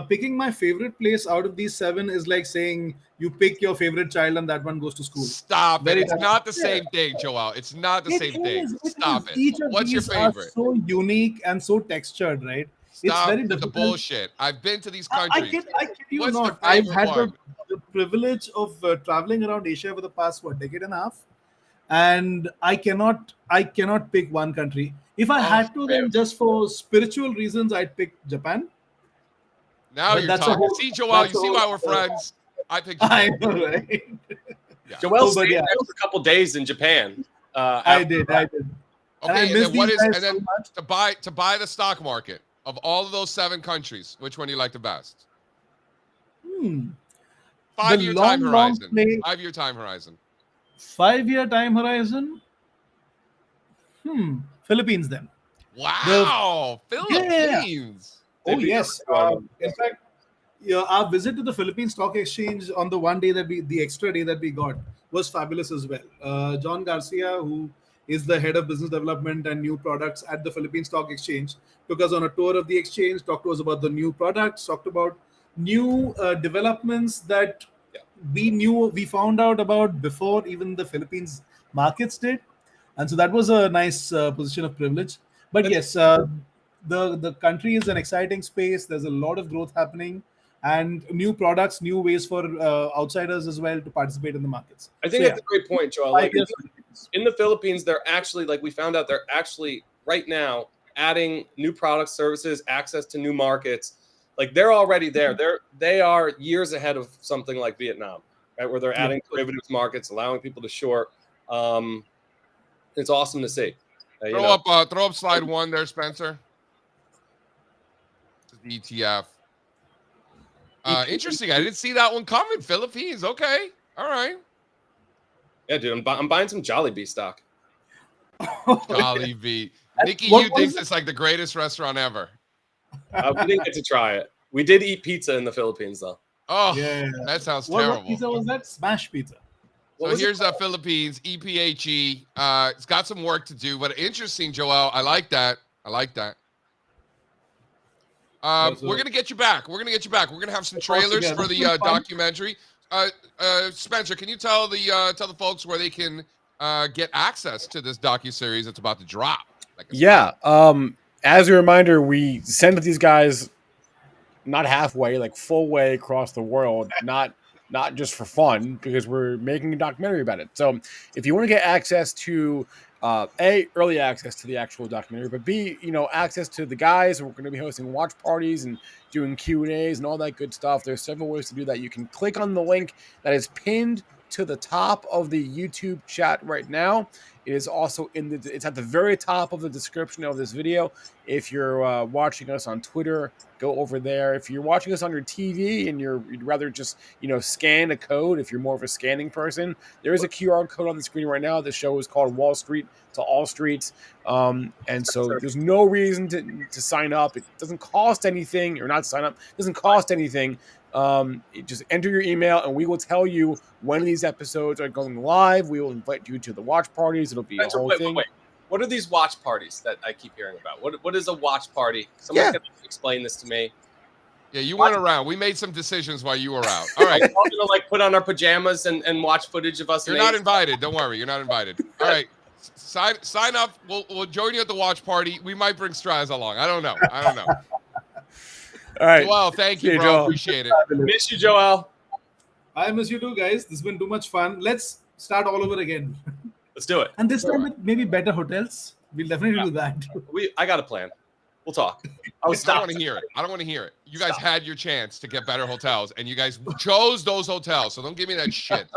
picking my favorite place out of these 7 is like saying you pick your favorite child and that one goes to school. Stop it. It's not the same thing, Joel. It's not the same thing. Stop it. Each of What's your these are favorite? so unique and so textured, right? Stop it's very with the difficult. bullshit. I've been to these countries. I kid you What's the not. I've favorite had the privilege of traveling around Asia for the past decade and a half, and I cannot pick one country. If I had to, then just for spiritual reasons, I'd pick Japan. Now But you're that's a talking. whole- See, Joel, that's you a see whole- why we're friends? I picked I Japan. know, right? Yeah. Joelle Oh, but stayed yeah. there for a couple days in Japan. I did. And I Okay, and miss then what these is guys and then so much. to buy the stock market of all of those 7 countries, which one do you like the best? 5-year time horizon. 5-year time horizon. 5-year time horizon. Philippines then. Wow, Philippines. Oh yes. In fact, our visit to the Philippine Stock Exchange on the one day the extra day that we got was fabulous as well. John Garcia, who is the head of business development and new products at the Philippine Stock Exchange, took us on a tour of the exchange, talked to us about the new products, talked about new developments that we found out about before even the Philippines markets did. And so that was a nice position of privilege. But yes, the country is an exciting space. There's a lot of growth happening and new products, new ways for outsiders as well to participate in the markets. I think that's a great point, Joel. Like in the Philippines, they're actually, like we found out, they're actually right now adding new products, services, access to new markets. Like they're already there. They are years ahead of something like Vietnam, right? Where they're adding derivatives markets, allowing people to short. It's awesome to see. Throw up slide 1 there, Spencer. The ETF. Interesting. I didn't see that one coming. Philippines. Okay. All right. Yeah, dude. I'm buying some Jollibee stock. Jollibee. Nikki, you think it's like the greatest restaurant ever. We didn't get to try it. We did eat pizza in the Philippines, though. Oh, yeah. That sounds terrible. What pizza was that? Smash pizza. So here's the Philippines, EPHE. It's got some work to do, but interesting, Joel. I like that. We're gonna get you back. We're gonna have some trailers for the documentary. Spencer, can you tell the folks where they can get access to this docuseries that's about to drop? As a reminder, we send these guys not halfway, like full way across the world, not just for fun, because we're making a documentary about it. So if you want to get access to early access to the actual documentary, but B, access to the guys, we're going to be hosting watch parties and doing Q&As and all that good stuff. There's several ways to do that. You can click on the link that is pinned to the top of the YouTube chat right now. It is also it's at the very top of the description of this video. If you're watching us on Twitter, go over there. If you're watching us on your TV and you'd rather just, scan a code, if you're more of a scanning person, there is a QR code on the screen right now. The show is called Wall Street to All Street. And so there's no reason to sign up. It doesn't cost anything, or not sign up. It doesn't cost anything. Just enter your email and we will tell you when these episodes are going live. We will invite you to the watch parties. It'll be a whole thing. Wait. What are these watch parties that I keep hearing about? What is a watch party? Someone's going to explain this to me. Yeah, you went around. We made some decisions while you were out. All right. We're going to put on our pajamas and watch footage of us. You're not invited. Don't worry. You're not invited. All right. Sign up. We'll join you at the watch party. We might bring Strazza along. I don't know. All right. Well, thank you, bro. Appreciate it. Miss you, Joelle. I miss you too, guys. This has been too much fun. Let's start all over again. Let's do it. And this time with maybe better hotels. We'll definitely do that. I got a plan. We'll talk. I don't want to hear it. I don't want to hear it. You guys had your chance to get better hotels, and you guys chose those hotels. So don't give me that shit.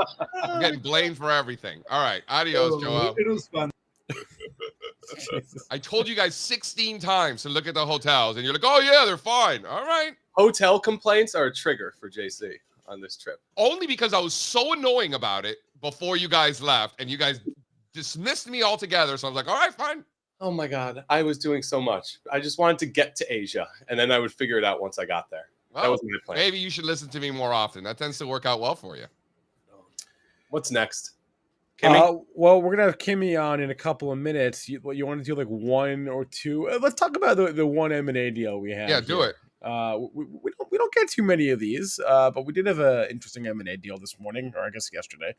I'm getting blamed for everything. All right. Adios, Joelle. It was fun. I told you guys 16 times to look at the hotels, and you're like, oh, yeah, they're fine. All right. Hotel complaints are a trigger for JC on this trip. Only because I was so annoying about it before you guys left, and you guys dismissed me altogether. So I was like, all right, fine. Oh my God. I was doing so much. I just wanted to get to Asia, and then I would figure it out once I got there. Well, that was my plan. Maybe you should listen to me more often. That tends to work out well for you. What's next? Kimmy? Well, we're gonna have Kimmy on in a couple of minutes. You want to do like one or two? Let's talk about the one M&A deal we have. Yeah, do it. We don't get too many of these, but we did have an interesting M&A deal this morning, or I guess yesterday.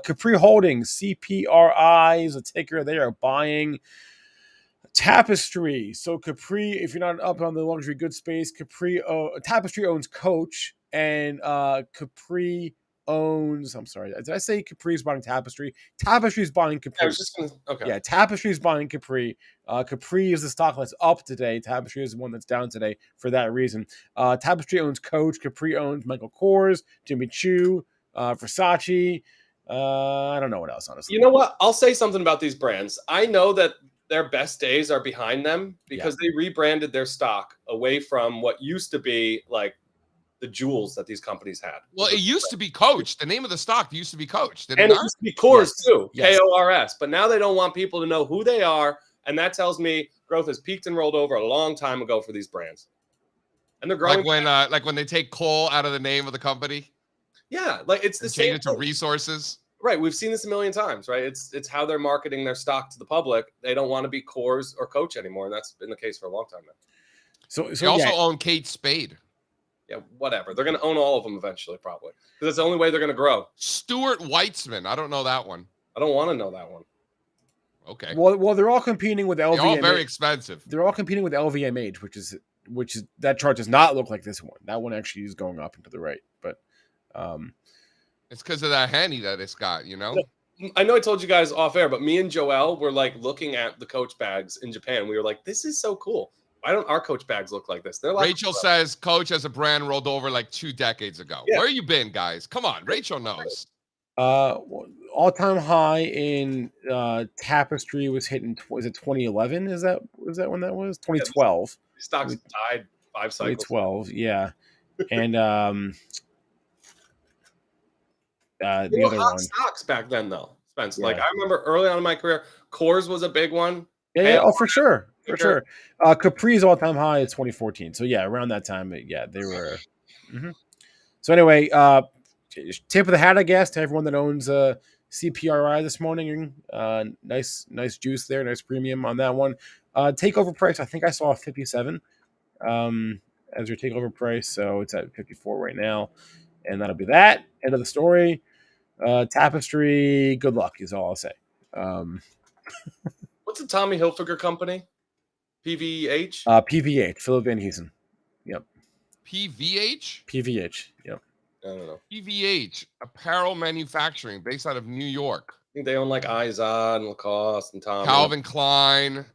Capri Holdings, CPRI is a ticker. They are buying Tapestry. So Capri, if you're not up on the luxury goods space, Tapestry owns Coach, and Capri owns. I'm sorry, did I say Capri's buying Tapestry? Tapestry's buying Capri. I was just gonna. Okay. Yeah, Tapestry's buying Capri. Capri is the stock that's up today. Tapestry is the one that's down today for that reason. Tapestry owns Coach. Capri owns Michael Kors, Jimmy Choo, Versace. I don't know what else, honestly. You know what? I'll say something about these brands. I know that their best days are behind them because they rebranded their stock away from what used to be like the jewels that these companies had. Well, it used to be Coach. The name of the stock used to be Coach. And it used to be Kors too, K-O-R-S. But now they don't want people to know who they are. And that tells me growth has peaked and rolled over a long time ago for these brands. And they're growing. Like when they take coal out of the name of the company. Yeah, like it's the same. Change it to resources. Right. We've seen this a million times, right? It's how they're marketing their stock to the public. They don't want to be Kors or Coach anymore. And that's been the case for a long time now. So they also own Kate Spade. Yeah, whatever. They're going to own all of them eventually, probably. Because that's the only way they're going to grow. Stuart Weitzman. I don't know that one. I don't want to know that one. Okay. Well, they're all competing with LVMH. They're all very expensive. They're all competing with LVMH, which is that chart does not look like this one. That one actually is going up and to the right, but it's because of that Henny that it's got, you know. I know I told you guys off air, but me and Joelle were like looking at the Coach bags in Japan. We were like, "This is so cool. Why don't our Coach bags look like this?" They're like, Rachel says Coach as a brand rolled over like 2 decades ago. Yeah. Where you been, guys? Come on, Rachel knows. All-time high in Tapestry was hitting. Was it 2011? Is that when that was? 2012. Yeah, stocks died 5 cycles. 2012, yeah, and the other one. Stocks back then, though, Spence. Yeah. Like I remember early on in my career, Kors was a big one. Yeah, oh, for sure. Capri's all-time high is 2014. So yeah, around that time, yeah, they were. Mm-hmm. So anyway, tip of the hat, I guess, to everyone that owns CPRI this morning. Nice juice there, nice premium on that one. Takeover price, I think I saw 57 as your takeover price, so it's at 54 right now, and that'll be that. End of the story. Tapestry, good luck is all I'll say. What's the Tommy Hilfiger company? PVH? PVH, Philip Van Heusen. Yep. PVH? PVH, yep. I don't know. PVH, apparel manufacturing based out of New York. I think they own like Izod and Lacoste and Tommy. Calvin Klein.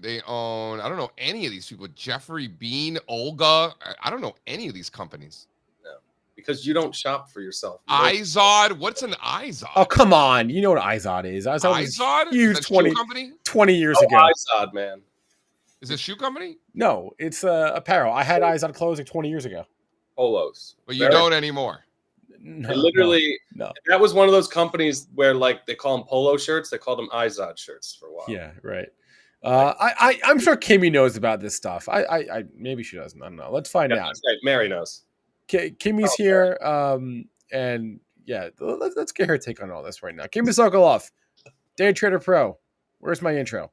They own, I don't know any of these people. Jeffrey Bean, Olga. I don't know any of these companies. Because you don't shop for yourself. Izod? What's an Izod? Oh, come on. You know what Izod is. Izod? Huge 20 years ago. Izod, man. Is it a shoe company? No, it's apparel. I had Izod clothes like 20 years ago. Polos. But you don't anymore. No, no. That was one of those companies where like they call them polo shirts. They called them Izod shirts for a while. Yeah, right. I'm sure Kimmy knows about this stuff. I maybe she doesn't. I don't know. Let's find out. That's right. Mary knows. Kimmy's here, and yeah, let's get her take on all this right now. Kimmy Sokoloff, Day Trader Pro. Where's my intro?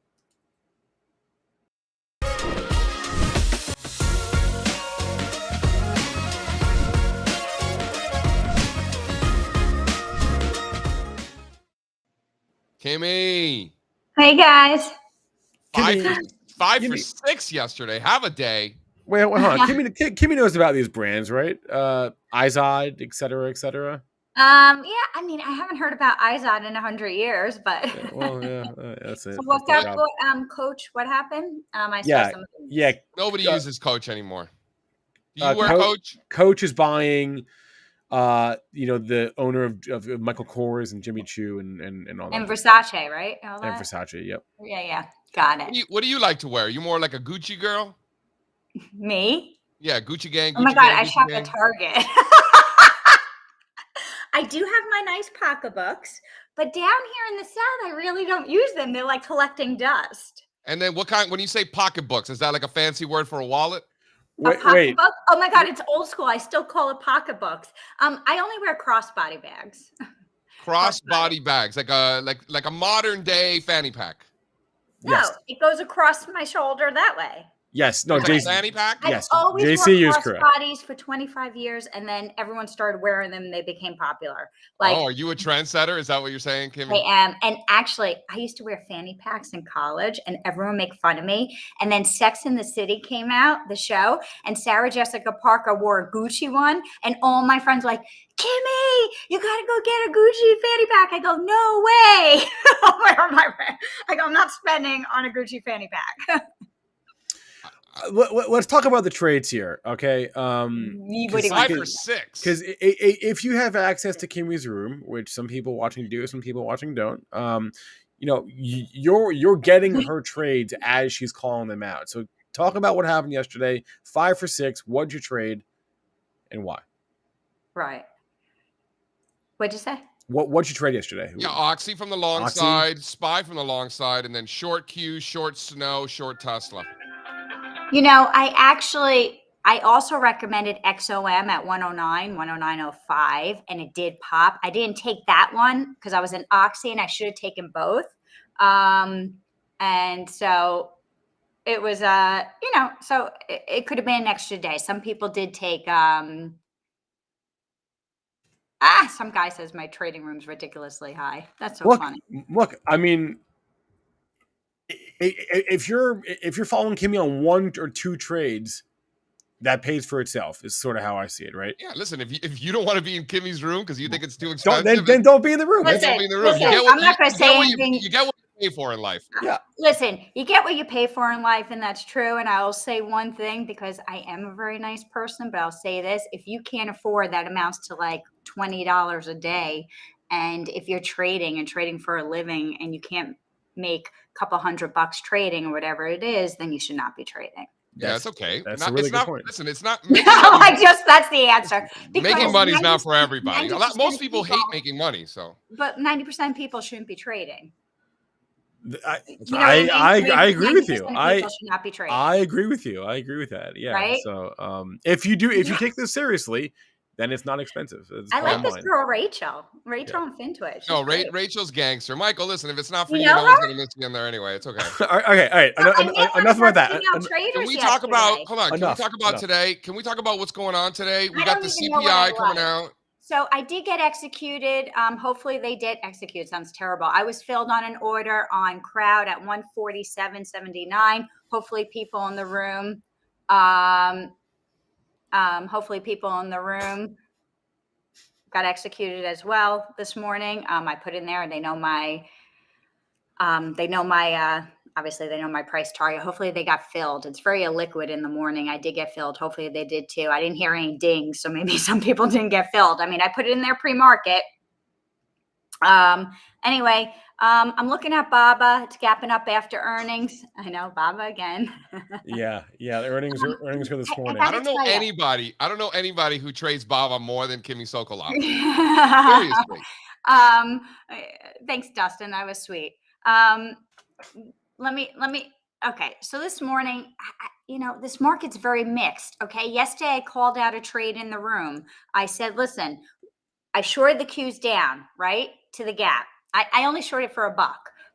Kimmy. Hey guys. Five for 6 yesterday. Have a day. Wait, hold on. Kimmy knows about these brands, right? Izod, et cetera, et cetera. Yeah, I mean, I haven't heard about Izod in 100 years, but Yeah, well, yeah, that's it. so what's That's up, the job. Coach? What happened? I saw Yeah, some of the yeah. news. Nobody Uh, uses Coach anymore. Do you wear Co- Coach? Coach is buying, the owner of Michael Kors and Jimmy Choo and all that. And good stuff. Versace, right? All And that. Versace. Yep. Yeah. Got it. What do you like to wear? You more like a Gucci girl? Me? Yeah, Gucci gang, Oh my Gucci God, gang, I Gucci shop at gang. Target. I do have my nice pocketbooks, but down here in the South, I really don't use them. They're like collecting dust. And then what kind? When you say pocketbooks, is that like a fancy word for a wallet? A Wait. pocketbook? Oh my God, it's old school. I still call it pocketbooks. I only wear crossbody bags. Crossbody bags, like a modern day fanny pack. No, Yes. it goes across my shoulder that way. Yes. No. Like a Jason. fanny pack? Yes, I've always JC worn is correct. crossbodies for 25 years, and then everyone started wearing them. And they became popular. Like, Oh, are you a trendsetter? Is that what you're saying, I Kimmy? am. And actually, I used to wear fanny packs in college, and everyone make fun of me. And then Sex in the City came out, the show, and Sarah Jessica Parker wore a Gucci one, and all my friends were like, Kimmy, you gotta go get a Gucci fanny pack. I go, no way. I go, I'm not spending on a Gucci fanny pack. Let's talk about the trades here, okay? What do you 5 want? for 6. Because if you have access to Kimmy's room, which some people watching do, some people watching don't, you're getting her trades as she's calling them out. So talk about what happened yesterday. 5 for 6. What'd you trade, and why? Right. What'd you say? What'd you trade yesterday? Yeah, Oxy from the long Oxy? side, Spy from the long side, and then short Q, short Snow, short Tesla. I also recommended XOM at 109, 109.05, and it did pop. I didn't take that one because I was in Oxy and I should have taken both. And so it was, so it could have been an extra day. Some people did take, some guy says my trading room's ridiculously high. That's so funny. Look, I mean, if you're following Kimmy on 1 or 2 trades, that pays for itself. Is sort of how I see it, right? Yeah, listen, if you don't want to be in Kimmy's room because you think it's too expensive, Then don't be in the room. Listen, don't be in the room. listen, You get I'm not going to say what anything. you get what you pay for in life. Yeah. Listen, you get what you pay for in life, and that's true. And I'll say one thing because I am a very nice person, but I'll say this: if you can't afford that, amounts to like $20 a day, and if you're trading for a living and you can't make a couple $100 trading or whatever it is, then you should not be trading. Yeah, it's okay. That's a really good point. Listen, it's not. That's the answer. Making money is not for 90% everybody. Most people hate making money, so. But 90% of people shouldn't be trading. I agree with you. People should not be trading. I agree with you. I agree with that. Yeah. Right? So if you take this seriously, then it's not expensive. I like this girl, Rachel on FinTwitch. No, Rachel's gangster. Michael, listen, if it's not for You you, know no one's her? gonna miss you in there anyway. It's okay. all right. Enough about that. Can we talk about? Hold on. Can we talk about today? Can we talk about what's going on today? We got the CPI coming out. So I did get executed. Hopefully they did execute. Sounds terrible. I was filled on an order on crowd at 147.79. Hopefully people in the room. Hopefully people in the room got executed as well this morning. I put in there and they know my obviously they know my price target. Hopefully they got filled. It's very illiquid in the morning. I did get filled. Hopefully they did too. I didn't hear any dings. So maybe some people didn't get filled. I mean, I put it in there pre-market. Anyway, I'm looking at Baba. It's gapping up after earnings. I know Baba again. Yeah. The earnings are this morning. I don't know anybody who trades Baba more than Kimmy Sokoloff. Seriously. Thanks, Dustin. That was sweet. Let me. Okay, so this morning, this market's very mixed. Okay, yesterday I called out a trade in the room. I said, listen, I shorted the Qs down, right, to the gap. I only shorted for $1,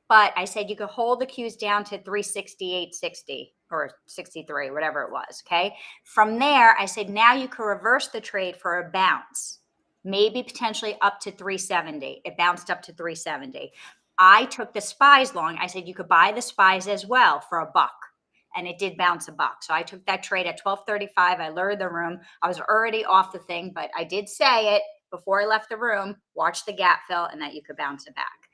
but I said you could hold the Qs down to 368.60 or 63, whatever it was. Okay. From there, I said, now you could reverse the trade for a bounce, maybe potentially up to 370. It bounced up to 370. I took the SPYs long. I said you could buy the SPYs as well for $1. And it did bounce $1. So I took that trade at 12:35. I lured the room. I was already off the thing, but I did say it. before I left the room, watch the gap fill and that you could bounce it back.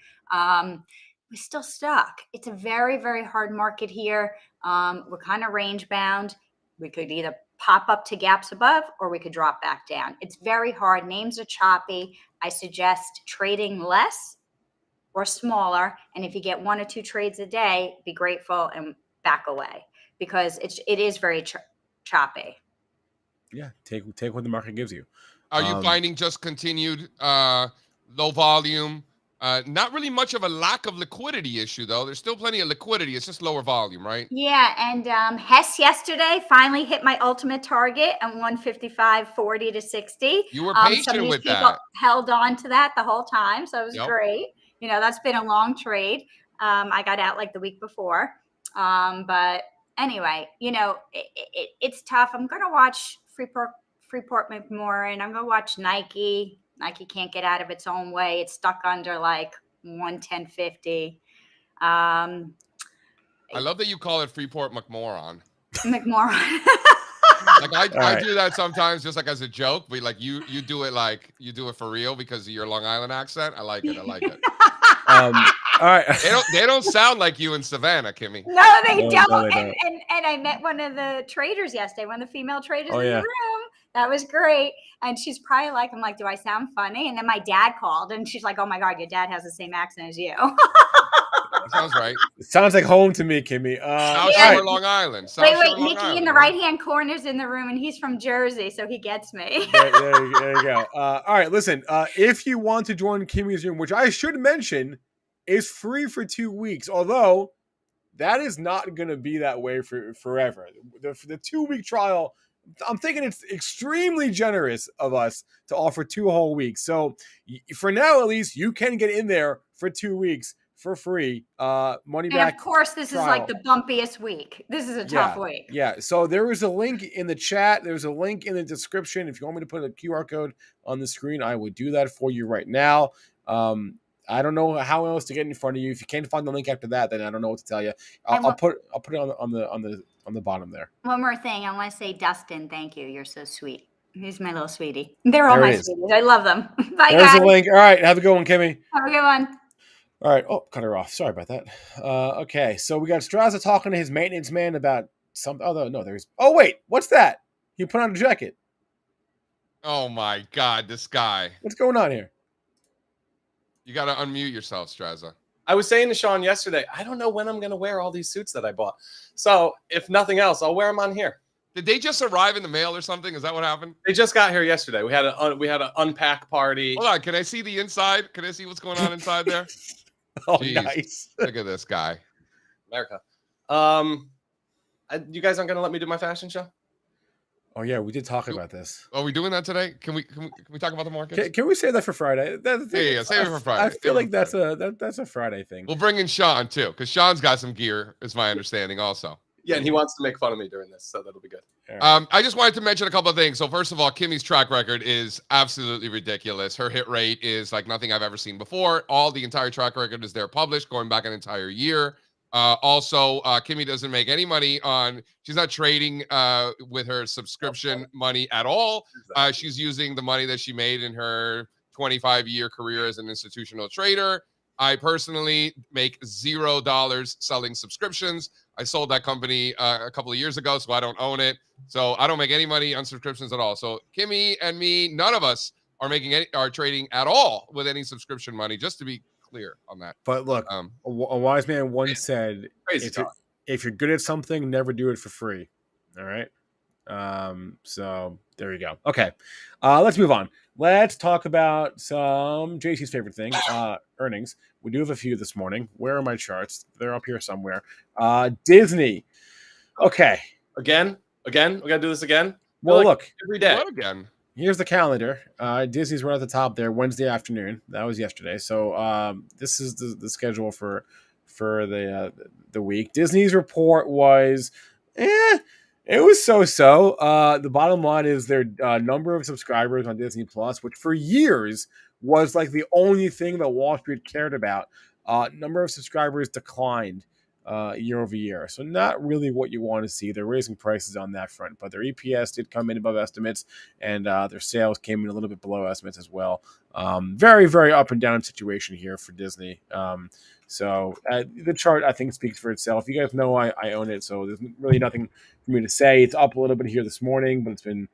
We're still stuck. It's a very, very hard market here. We're kind of range bound. We could either pop up to gaps above or we could drop back down. It's very hard. Names are choppy. I suggest trading less or smaller. And if you get 1 or 2 trades a day, be grateful and back away because it is very choppy. Yeah, take what the market gives you. Are you finding just continued low volume? Not really much of a lack of liquidity issue, though. There's still plenty of liquidity. It's just lower volume, right? Yeah, and Hess yesterday finally hit my ultimate target at 155.40 to 60. You were Some patient of these with people that. held on to that the whole time, so it was Yep. great. You know, that's been a long trade. I got out like the week before. But anyway, you know, it's tough. I'm going to watch Freeport McMoran. I'm going to watch Nike. Nike can't get out of its own way. It's stuck under like 110.50. I love that you call it Freeport McMoran. McMoran. Like I right. do that sometimes just like as a joke, but like you do it like you do it for real because of your Long Island accent. I like it. All right. They don't sound like you in Savannah, Kimmy. No, they don't. No, they don't. And I met one of the traders yesterday, one of the female traders Oh, in yeah. the room. That was great. And she's probably like, I'm like, do I sound funny? And then my dad called and she's like, oh my God, your dad has the same accent as you. That sounds right. It sounds like home to me, Kimmy. South Yeah. Shore, Long Island. South Wait, Shore, Long Nikki Island, in the right? right-hand corner's in the room and he's from Jersey, so he gets me. There you go. All right, listen. If you want to join Kimmy's room, which I should mention is free for 2 weeks, although that is not going to be that way for forever. The 2-week trial, I'm thinking it's extremely generous of us to offer 2 whole weeks. So for now, at least, you can get in there for 2 weeks for free. Money back. And of course, this trial. is like the bumpiest week. This is a tough week. Yeah. So there is a link in the chat. There's a link in the description. If you want me to put a QR code on the screen, I would do that for you right now. I don't know how else to get in front of you. If you can't find the link after that, then I don't know what to tell you. I'll put it on the bottom there. One more thing, I want to say, Dustin, thank you. You're so sweet. He's my little sweetie. They're all my sweeties. I love them. Bye, There's guys. the link. All right, have a good one, Kimmy. Have a good one. All right. Oh, cut her off. Sorry about that. Okay, so we got Strazza talking to his maintenance man about some. Oh no, there's. Oh wait, what's that? He put on a jacket. Oh my God, this guy. What's going on here? You got to unmute yourself, Strazza. I was saying to Sean yesterday, I don't know when I'm going to wear all these suits that I bought. So if nothing else, I'll wear them on here. Did they just arrive in the mail or something? Is that what happened? They just got here yesterday. We had an unpack party. Hold on. Can I see the inside? Can I see what's going on inside there? Oh, Jeez. nice. Look at this guy. America. You guys aren't going to let me do my fashion show? Oh yeah, we did talk about this. Are we doing that today? Can we talk about the markets? Can we save that for Friday? Yeah, save it for Friday. I feel like that's a Friday thing. We'll bring in Sean too, because Sean's got some gear, is my understanding also. Yeah, and he wants to make fun of me during this, so that'll be good. Right. I just wanted to mention a couple of things. So first of all, Kimmy's track record is absolutely ridiculous. Her hit rate is like nothing I've ever seen before. The entire track record is there published, going back an entire year. Also, Kimmy doesn't make any money she's not trading with her subscription money at all. She's using the money that she made in her 25-year career as an institutional trader. I personally make $0 selling subscriptions. I sold that company a couple of years ago, so I don't own it. So I don't make any money on subscriptions at all. So Kimmy and me, none of us are trading at all with any subscription money, just to be clear on that. But look, a wise man once said, if you're good at something, never do it for free. All right. So there you go. Okay. Let's move on. Let's talk about some JC's favorite thing, earnings. We do have a few this morning. Where are my charts? They're up here somewhere. Disney. Okay. Again? We got to do this again? Well, look. Every day. What again? Here's the calendar. Disney's right at the top there, Wednesday afternoon. That was yesterday. So this is the schedule for the week. Disney's report was, it was so-so. The bottom line is their number of subscribers on Disney Plus, which for years was like the only thing that Wall Street cared about. Number of subscribers declined year over year. So not really what you want to see. They're raising prices on that front, but their EPS did come in above estimates, and their sales came in a little bit below estimates as well. Very, very up and down situation here for Disney. So the chart, I think, speaks for itself. You guys know I own it, so there's really nothing for me to say. It's up a little bit here this morning, but it's been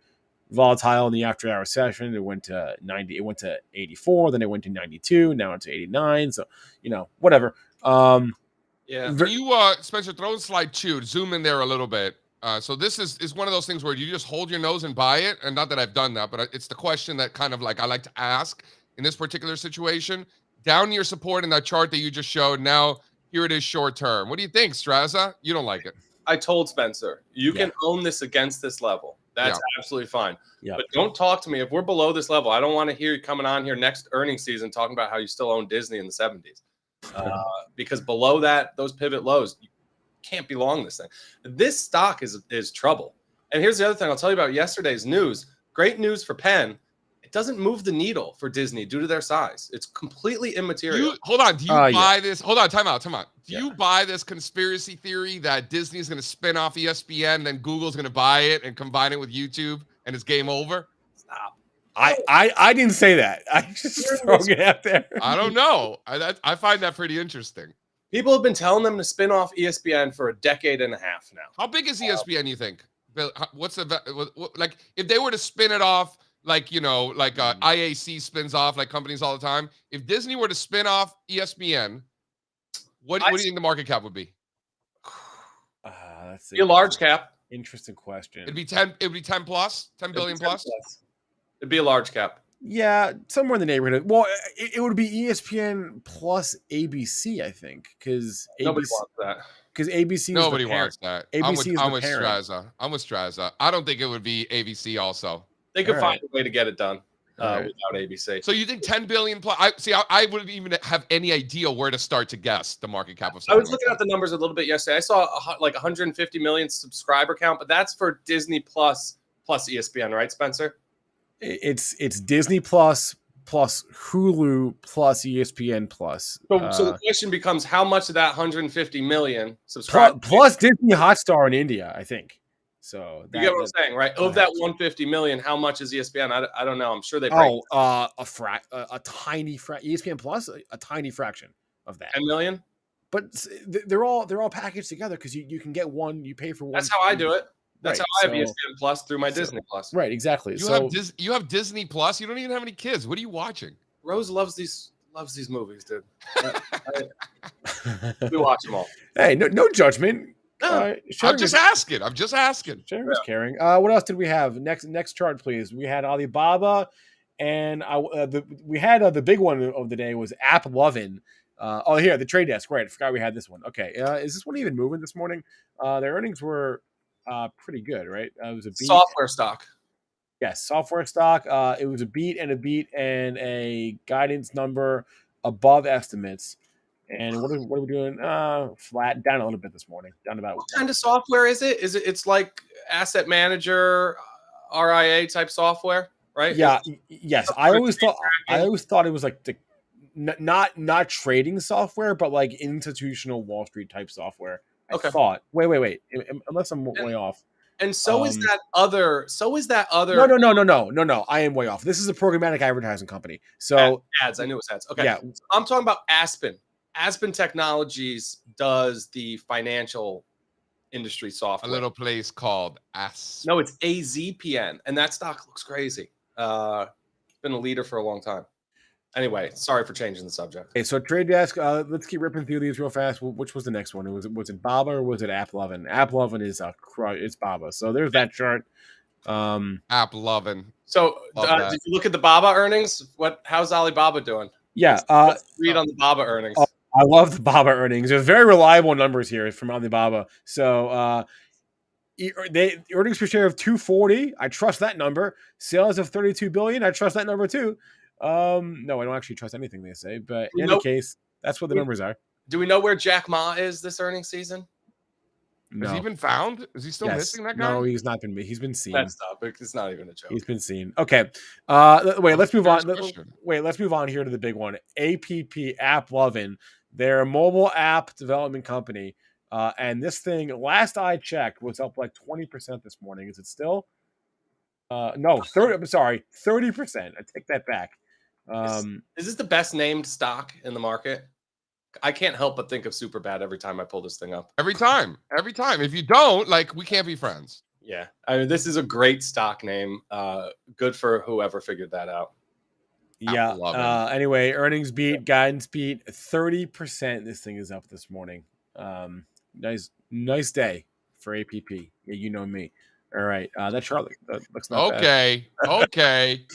volatile in the after-hour session. It went to 90. It went to 84. Then it went to 92. Now it's 89. So, whatever. Yeah. Can you, Spencer, throw a slide two, zoom in there a little bit. So this is one of those things where you just hold your nose and buy it. And not that I've done that, but it's the question that kind of like I like to ask in this particular situation. Down your support in that chart that you just showed. Now, here it is short term. What do you think, Strazza? You don't like it. I told Spencer, you can own this against this level. That's absolutely fine. Yeah. But don't talk to me. If we're below this level, I don't want to hear you coming on here next earnings season talking about how you still own Disney in the 70s. Because below that, those pivot lows, you can't be long this thing. This stock is trouble. And here's the other thing I'll tell you about yesterday's news. Great news for Penn. It doesn't move the needle for Disney due to their size. It's completely immaterial. Hold on. Do you buy this? Hold on. Time out. Do you buy this conspiracy theory that Disney is going to spin off ESPN, then Google's going to buy it and combine it with YouTube, and it's game over? Stop. I didn't say that. I just throwing it out there. I don't know. I find that pretty interesting. People have been telling them to spin off ESPN for a decade and a half now. How big is ESPN, you think? What's like if they were to spin it off like, IAC spins off like companies all the time. If Disney were to spin off ESPN, what do you think the market cap would be? That's Be a large cap. Interesting question. It'd be 10 plus, 10 billion plus. It'd be a large cap. Yeah, somewhere in the neighborhood. Well, it would be ESPN plus ABC, I think, because Nobody wants that. Because ABC. Nobody wants that. ABC I'm with Strazza. I don't think it would be ABC also. They could find a way to get it done without ABC. So you think 10 billion plus? I wouldn't even have any idea where to start to guess the market cap of. I was looking at the numbers a little bit yesterday. I saw like 150 million subscriber count, but that's for Disney plus ESPN, right, Spencer? It's Disney plus Hulu plus ESPN plus. So the question becomes, how much of that 150 million subscribers plus Disney Hotstar in India, I think. So you get what I'm saying, right? Of that 150 million, how much is ESPN? I don't know. I'm sure they break a tiny ESPN plus a tiny fraction of that. 10 million. But they're all packaged together because you can get one. You pay for one. That's how I do it. That's how I have ESPN Plus through my Disney Plus. Right, exactly. You have Disney Plus. You don't even have any kids. What are you watching? Rose loves these movies, dude. We watch them all. Hey, no judgment. No, I'm just asking. Sharon's caring. What else did we have? Next chart, please. We had Alibaba, and we had the big one of the day was AppLovin. Here, the trade desk. Right, I forgot we had this one. Okay, is this one even moving this morning? Their earnings were pretty good, right? It was a beat. Software stock. Yes, software stock. It was a beat and a guidance number above estimates. And what are we doing? Flat down a little bit this morning. Down about. What kind of software is it? It's like asset manager, RIA type software, right? Yeah. Yes. I always thought it was like not trading software, but like institutional Wall Street type software. I thought. Wait. Unless I'm way off. And is that other. No. I am way off. This is a programmatic advertising company. So ads. I knew it was ads. Okay. Yeah. I'm talking about Aspen. Aspen Technologies does the financial industry software. A little place called Aspen. No, it's AZPN, and that stock looks crazy. Been a leader for a long time. Anyway, sorry for changing the subject. Okay, so trade desk. Let's keep ripping through these real fast. Which was the next one? Was it Baba or was it AppLovin? AppLovin is it's Baba. So there's that chart. AppLovin. So did you look at the Baba earnings? How's Alibaba doing? Yeah. Let's read on the Baba earnings. I love the Baba earnings. There's very reliable numbers here from Alibaba. So the earnings per share of 240. I trust that number. Sales of 32 billion. I trust that number too. No, I don't actually trust anything they say, but in any case, that's what the numbers are. Do we know where Jack Ma is this earnings season? No. Has he been found? Is he still missing that guy? No, he's not been. He's been seen. That's not. It's not even a joke. He's been seen. Okay. Wait. Let's move on. Let's move on here to the big one. AppLovin. They're a mobile app development company. And this thing, last I checked, was up like 20% this morning. Is it still? No, 30. I'm sorry, 30%. I take that back. Is this the best named stock in the market? I can't help but think of Superbad every time I pull this thing up. Every time. If you don't, like, we can't be friends. Yeah, I mean, this is a great stock name. Good for whoever figured that out. Yeah. Anyway, earnings beat, guidance beat, 30%. This thing is up this morning. Nice day for APP. Yeah, you know me. All right, that's Charlie. That looks not bad. Okay.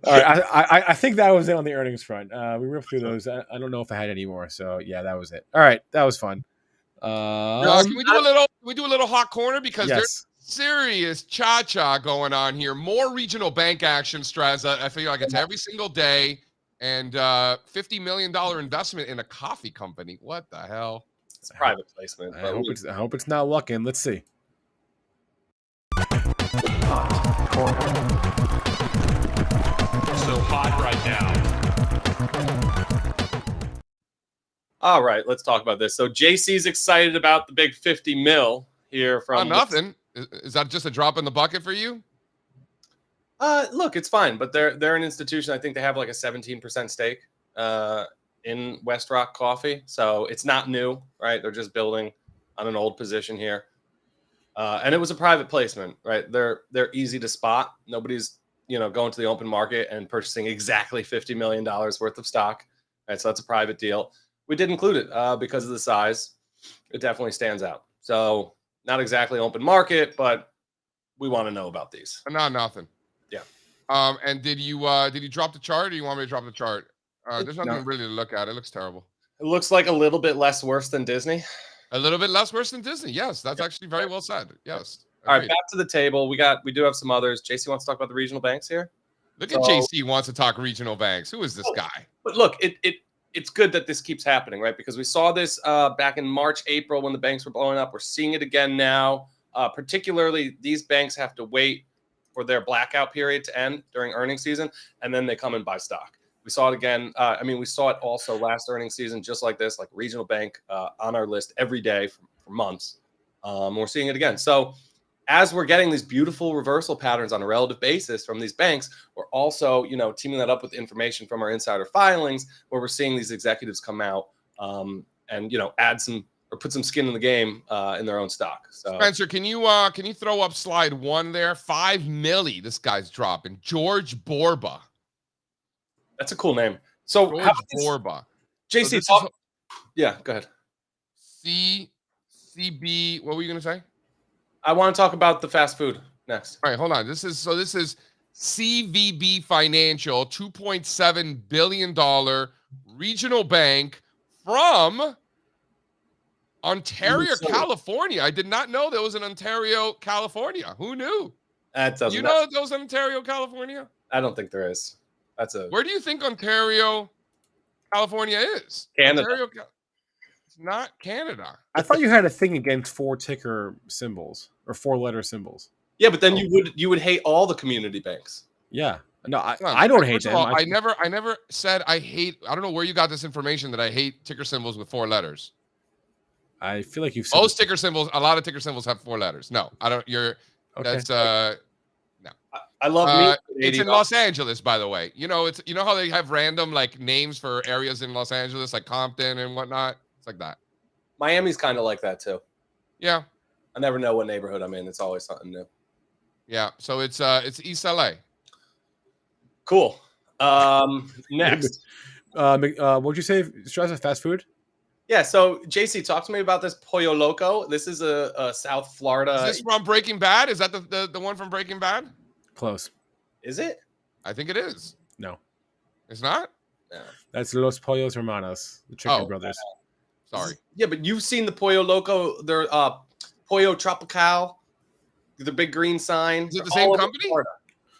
All right, I think that was it on the earnings front. We ripped through those. I don't know if I had any more. So yeah, that was it. All right, that was fun. Can we do a little hot corner, because there's serious cha-cha going on here. More regional bank action, Strazza. I feel like it's every single day. And $50 million investment in a coffee company. What the hell? It's private placement. I hope it's not Luckin. Let's see. So hot right now. All right, let's talk about this. So JC's excited about the big 50 mil here from nothing. Is that just a drop in the bucket for you? Look, it's fine, but they're an institution. I think they have like a 17% stake in West Rock Coffee, so it's not new, right? They're just building on an old position here, and it was a private placement, right? They're easy to spot. Nobody's going to the open market and purchasing exactly $50 million worth of stock, right? So that's a private deal. We did include it because of the size. It definitely stands out. So not exactly open market, but we want to know about these. No, nothing. Yeah. And did you drop the chart, or you want me to drop the chart? There's nothing really to look at. It looks terrible. It looks like a little bit less worse than Disney. A little bit less worse than Disney. Yes, that's actually very well said. Yes. All right, back to the table. We do have some others. JC wants to talk about the regional banks here. Look at JC wants to talk regional banks. Who is this guy? But look, it's good that this keeps happening, right? Because we saw this back in March, April when the banks were blowing up. We're seeing it again now. Particularly, these banks have to wait for their blackout period to end during earnings season, and then they come and buy stock. We saw it again. We saw it also last earnings season, just like this, like regional bank on our list every day for months. We're seeing it again. So as we're getting these beautiful reversal patterns on a relative basis from these banks, we're also, teaming that up with information from our insider filings, where we're seeing these executives come out and, add some or put some skin in the game in their own stock. So Spencer, can you throw up slide 1 there? $5 milli. This guy's dropping. George Borba. That's a cool name. So George Borba. JC, yeah, go ahead. CB. What were you going to say? I want to talk about the fast food next. All right, hold on. This is CVB Financial, $2.7 billion regional bank from Ontario, California. I did not know there was an Ontario, California. Who knew? That doesn't. Know there was an Ontario, California? I don't think there is. Where do you think Ontario, California is? Canada. It's not Canada. I thought you had a thing against 4-ticker symbols or 4-letter symbols. Yeah, but then you would hate all the community banks. Yeah. No, I don't hate them. I never said I hate. I don't know where you got this information that I hate ticker symbols with 4 letters. I feel like you've said most ticker symbols. A lot of ticker symbols have 4 letters. No, I don't. You're. Okay. That's no. I love it's in Los Angeles, by the way. It's how they have random like names for areas in Los Angeles, like Compton and whatnot. It's like that. Miami's kind of like that too. Yeah. I never know what neighborhood I'm in. It's always something new. Yeah. So it's East LA. Cool. Next. What'd you say? Strazza, fast food? Yeah. So JC, talk to me about this Pollo Loco. This is a South Florida. Is this from Breaking Bad? Is that the one from Breaking Bad? Close. Is it? I think it is. No. It's not? No. That's Los Pollos Hermanos, the Chicken Brothers. Sorry. Yeah, but you've seen the Pollo Loco, their Pollo Tropical, the big green sign. Is it the same company?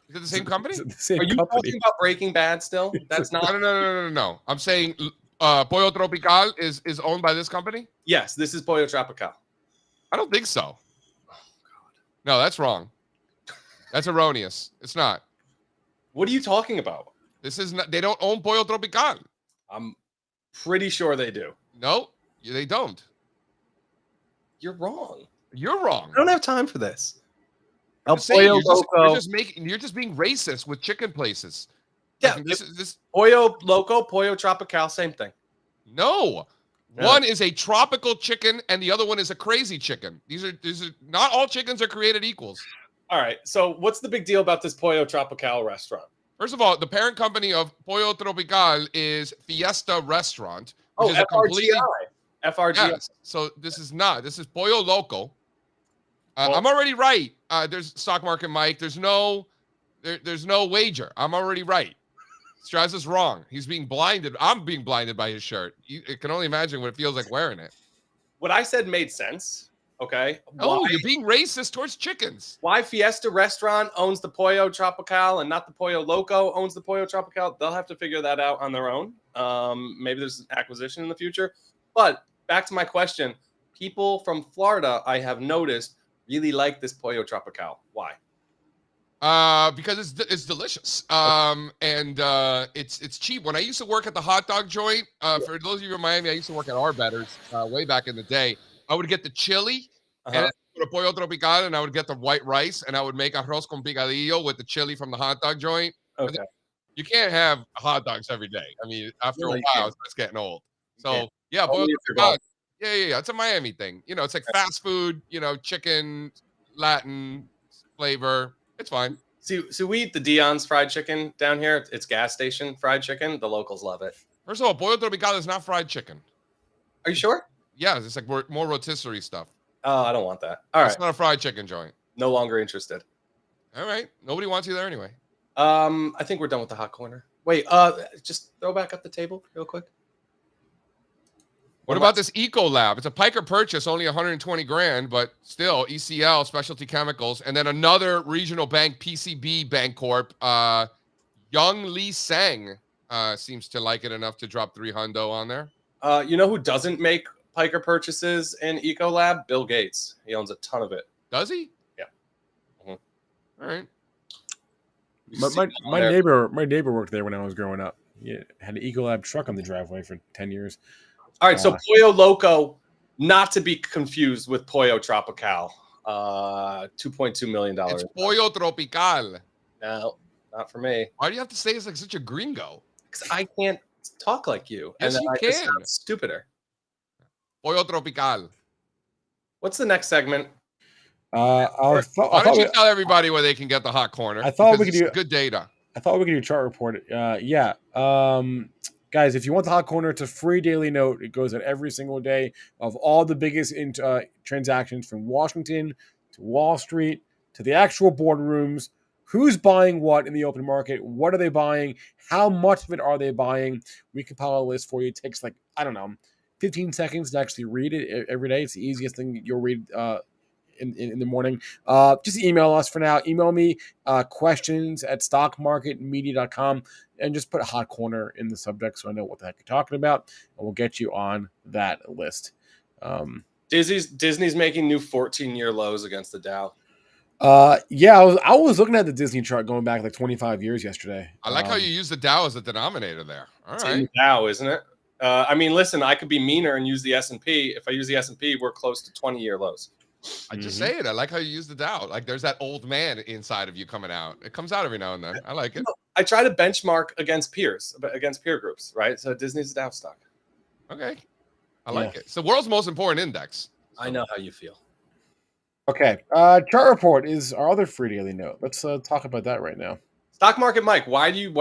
Is it the same company? Same Are you company. talking about Breaking Bad still? That's not. No. I'm saying Pollo Tropical is owned by this company? Yes, this is Pollo Tropical. I don't think so. Oh, God. No, that's wrong. That's erroneous. It's not. What are you talking about? This is not. They don't own Pollo Tropical. I'm pretty sure they do. No, they don't. You're wrong. You're wrong. I don't have time for this. I'm El just saying, Pollo Loco. you're just being racist with chicken places. Yeah, Like, this. Pollo Loco, Pollo Tropical, same thing. No. Yeah. One is a tropical chicken and the other one is a crazy chicken. These are not all chickens are created equals. All right. So what's the big deal about this Pollo Tropical restaurant? First of all, the parent company of Pollo Tropical is Fiesta Restaurant. Oh, Which is FRGI. FRGI. Yes. So this is Pollo Loco. Well- I'm already right. There's Stock Market Mike. There's no wager. I'm already right. Strazza's wrong. He's being blinded. I'm being blinded by his shirt. You can only imagine what it feels like wearing it. What I said made sense. Okay. Oh, Why- you're being racist towards chickens. Why Fiesta Restaurant owns the Pollo Tropical and not the Pollo Loco owns the Pollo Tropical? They'll have to figure that out on their own. Maybe there's an acquisition in the future. But back to my question. People from Florida, I have noticed, really like this Pollo Tropical. Why? Because it's delicious. And it's cheap. When I used to work at the hot dog joint, for those of you in Miami, I used to work at Arbetters way back in the day. I would get the chili and the pollo tropical, and I would get the white rice, and I would make arroz con picadillo with the chili from the hot dog joint. Okay. You can't have hot dogs every day. I mean, after a while, it's getting old. So yeah, pollo tropical. Yeah. It's a Miami thing. You know, it's like fast food. You know, chicken, Latin flavor. It's fine. So we eat the Dion's fried chicken down here. It's gas station fried chicken. The locals love it. First of all, pollo tropical is not fried chicken. Are you sure? Yeah, it's like more rotisserie stuff. Oh, I don't want that. All right. It's not a fried chicken joint. No longer interested. All right. Nobody wants you there anyway. I think we're done with the hot corner. Wait, just throw back up the table real quick. What about this Eco Lab? It's a Piker purchase, only 120 grand, but still ECL, Specialty Chemicals, and then another regional bank, PCB Bancorp. Young Lee Sang seems to like it enough to drop $300 on there. You know who doesn't make Piker purchases in Ecolab? Bill Gates. He owns a ton of it. Does he? Yeah. All right. My neighbor worked there when I was growing up. He had an Ecolab truck on the driveway for 10 years. All right, so Pollo Loco, not to be confused with Pollo Tropical. $2.2 million. It's Pollo Tropical. No, not for me. Why do you have to say it's like such a gringo? Because I can't talk like you. Yes, and then you I just can. sound stupider. Pollo Tropical. What's the next segment? Why don't you tell everybody where they can get the hot corner? I thought we Because could it's do good data. I thought we could do a chart report. Guys, if you want the hot corner, it's a free daily note. It goes out every single day of all the biggest transactions from Washington to Wall Street to the actual boardrooms. Who's buying what in the open market? What are they buying? How much of it are they buying? We compile a list for you. It takes 15 seconds to actually read it every day. It's the easiest thing you'll read in the morning. Just email us for now. Email me questions at stockmarketmedia.com and just put a hot corner in the subject so I know what the heck you're talking about, and we'll get you on that list. Disney's making new 14-year lows against the Dow. I was looking at the Disney chart going back 25 years yesterday. I like how you use the Dow as a denominator there. All It's right. in the Dow, isn't it? I mean, listen, I could be meaner and use the S&P. If I use the S&P, we're close to 20-year lows. I just say it. I like how you use the Dow. Like there's that old man inside of you coming out. It comes out every now and then. I like it. I try to benchmark against peer groups, right? So Disney's a Dow stock. Okay. I like it. It's the world's most important index. I know how you feel. Okay. Chart report is our other free daily note. Let's talk about that right now. Stock market, Mike. Why do you?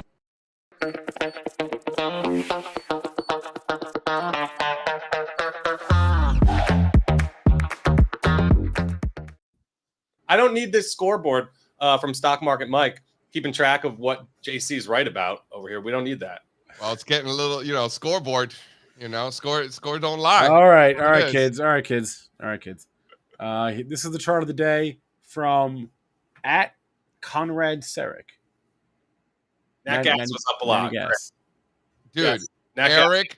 I don't need this scoreboard from Stock Market Mike keeping track of what JC's right about over here. We don't need that. Well, it's getting a little, scoreboard. Score don't lie. All right, kids. This is the chart of the day from @Conrad Seric. Nat gas was up a lot. Dude, Yes. Eric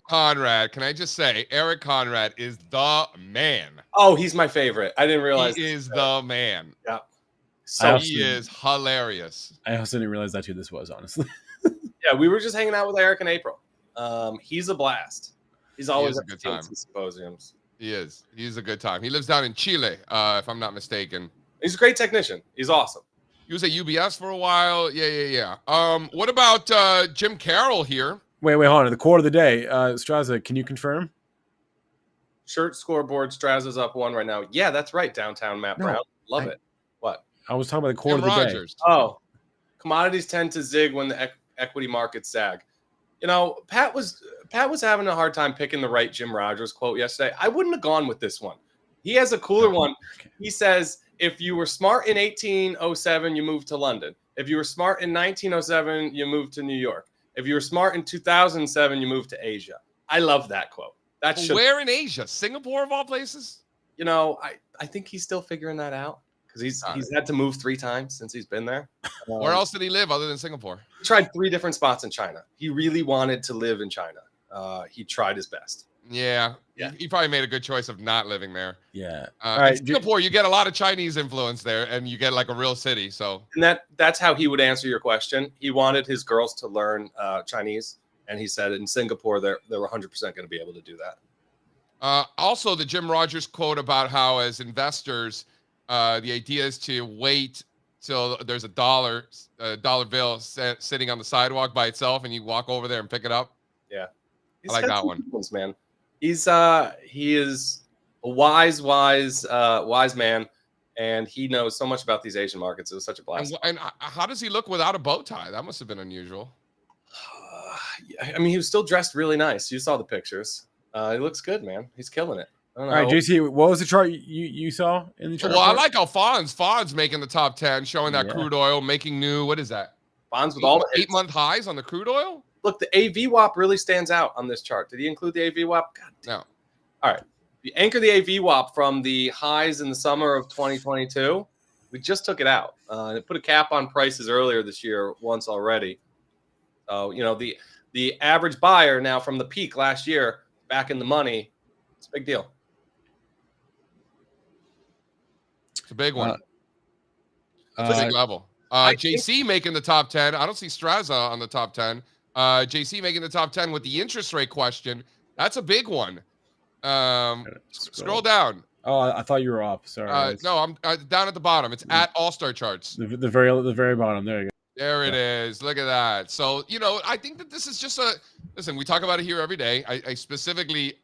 Conrad. Can I just say, Eric Conrad is the man. Oh, he's my favorite. I didn't realize he is the man. Yeah. So he is hilarious. I also didn't realize that's who this was, honestly. Yeah, we were just hanging out with Eric in April. He's a blast. He's always a at good the time. symposiums. He is. He's a good time. He lives down in Chile, if I'm not mistaken. He's a great technician. He's awesome. He was at UBS for a while. Yeah. What about Jim Carroll here? Wait, hold on. The quote of the day. Strazza, can you confirm? Shirt scoreboard, Strazza's up 1 right now. Yeah, that's right. Downtown Matt Brown. Love it. What? I was talking about the quote Jim of the Rogers. day. Oh, commodities tend to zig when the equity markets sag. You know, Pat was having a hard time picking the right Jim Rogers quote yesterday. I wouldn't have gone with this one. He has a cooler one. He says, if you were smart in 1807, you moved to London. If you were smart in 1907, you moved to New York. If you were smart in 2007, you moved to Asia. I love that quote. That should, Where in Asia? Singapore of all places? you know, I think he's still figuring that out because he's had to move 3 times since he's been there. Where else did he live other than Singapore? He tried 3 different spots in China. He really wanted to live in China. He tried his best. Yeah. He probably made a good choice of not living there. Yeah. All right. Singapore, you get a lot of Chinese influence there, and you get like a real city. So, and that's how he would answer your question. He wanted his girls to learn Chinese, and he said in Singapore they're 100% going to be able to do that. Also, the Jim Rogers quote about how as investors, the idea is to wait till there's a dollar bill sitting on the sidewalk by itself, and you walk over there and pick it up. Yeah, I like that one. Man, he is a wise man, and he knows so much about these Asian markets. It was such a blast. And how does he look without a bow tie? That must have been unusual. I mean, he was still dressed really nice. You saw the pictures. He looks good, man. He's killing it. All right, JC, what was the chart you saw in the chart? Well, I like how Fonz making the top 10, showing that crude oil making new. What is that? Fonz with all the 8-month highs on the crude oil. Look, the AV WAP really stands out on this chart. Did he include the AV WAP? God damn. No. All right. You anchor the AV WAP from the highs in the summer of 2022. We just took it out. It put a cap on prices earlier this year once already. So, you know, the average buyer now from the peak last year back in the money. It's a big deal. It's a big one. It's a big level. JC making the top 10. I don't see Strazza on the top 10. JC making the top 10 with the interest rate question. That's a big one. Scroll down. Oh, I thought you were up. Sorry. No, I'm down at the bottom. It's at All-Star Charts. The very bottom. There you go. There it is. Look at that. So, you know, I think that this is just listen, we talk about it here every day. I specifically,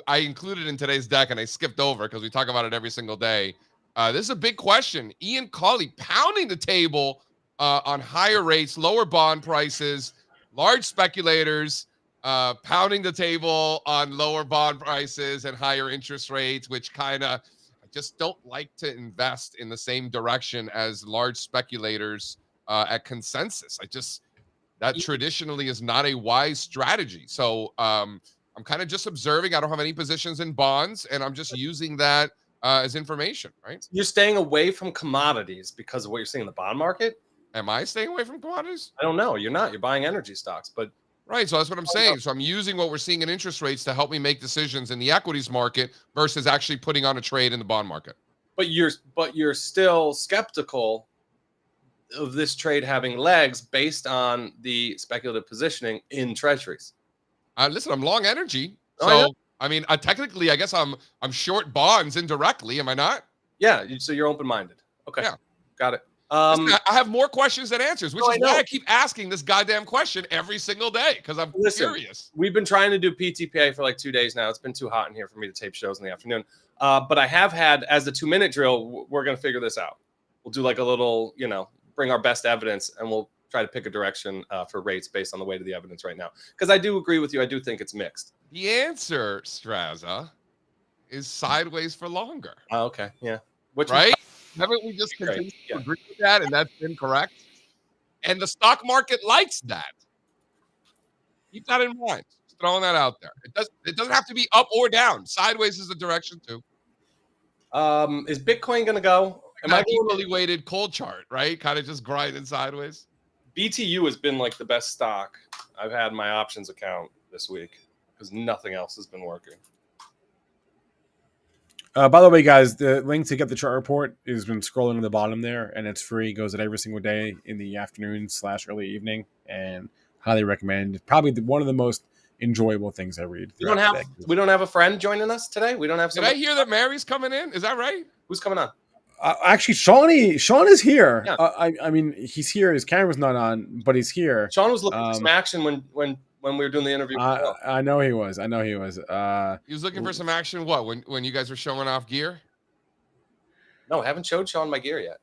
I included in today's deck and I skipped over because we talk about it every single day. This is a big question. Ian Cawley pounding the table on higher rates, lower bond prices, large speculators pounding the table on lower bond prices and higher interest rates, which kind of I just don't like to invest in the same direction as large speculators at consensus. That traditionally is not a wise strategy. So I'm kind of just observing. I don't have any positions in bonds, and I'm just using that as information, right? You're staying away from commodities because of what you're seeing in the bond market? Am I staying away from commodities? I don't know. You're not. You're buying energy stocks, but right. So that's what I'm saying. So I'm using what we're seeing in interest rates to help me make decisions in the equities market versus actually putting on a trade in the bond market. But you're still skeptical of this trade having legs based on the speculative positioning in treasuries. Listen, I'm long energy. So I mean, technically, I guess I'm short bonds indirectly. Am I not? Yeah. So you're open-minded. Okay. Yeah. Got it. Listen, I have more questions than answers, which is why I keep asking this goddamn question every single day because I'm curious. We've been trying to do PTPA for like 2 days now. It's been too hot in here for me to tape shows in the afternoon. But I have had, as the 2-minute drill, we're going to figure this out. We'll do like a little, bring our best evidence, and we'll try to pick a direction for rates based on the weight of the evidence right now. Because I do agree with you. I do think it's mixed. The answer, Strazza, is sideways for longer. Okay. Yeah. Right? Haven't we just continued to agree with that, and that's incorrect? And the stock market likes that. Keep that in mind. Just throwing that out there. It doesn't have to be up or down. Sideways is the direction too. Is Bitcoin going to go? Am I equally weighted cold chart, right? Kind of just grinding sideways. BTU has been like the best stock I've had in my options account this week because nothing else has been working. By the way, guys, the link to get the chart report has been scrolling to the bottom there, and it's free. It goes out every single day in the afternoon / early evening, and highly recommend. Probably one of the most enjoyable things I read. We don't have a friend joining us today. We don't have. Did I hear that Mary's coming in? Is that right? Who's coming on? Actually, Sean is here. Yeah. I mean, he's here. His camera's not on, but he's here. Sean was looking for some action when we were doing the interview. I know he was. He was looking for some action. What, when you guys were showing off gear? No, I haven't showed Sean my gear yet.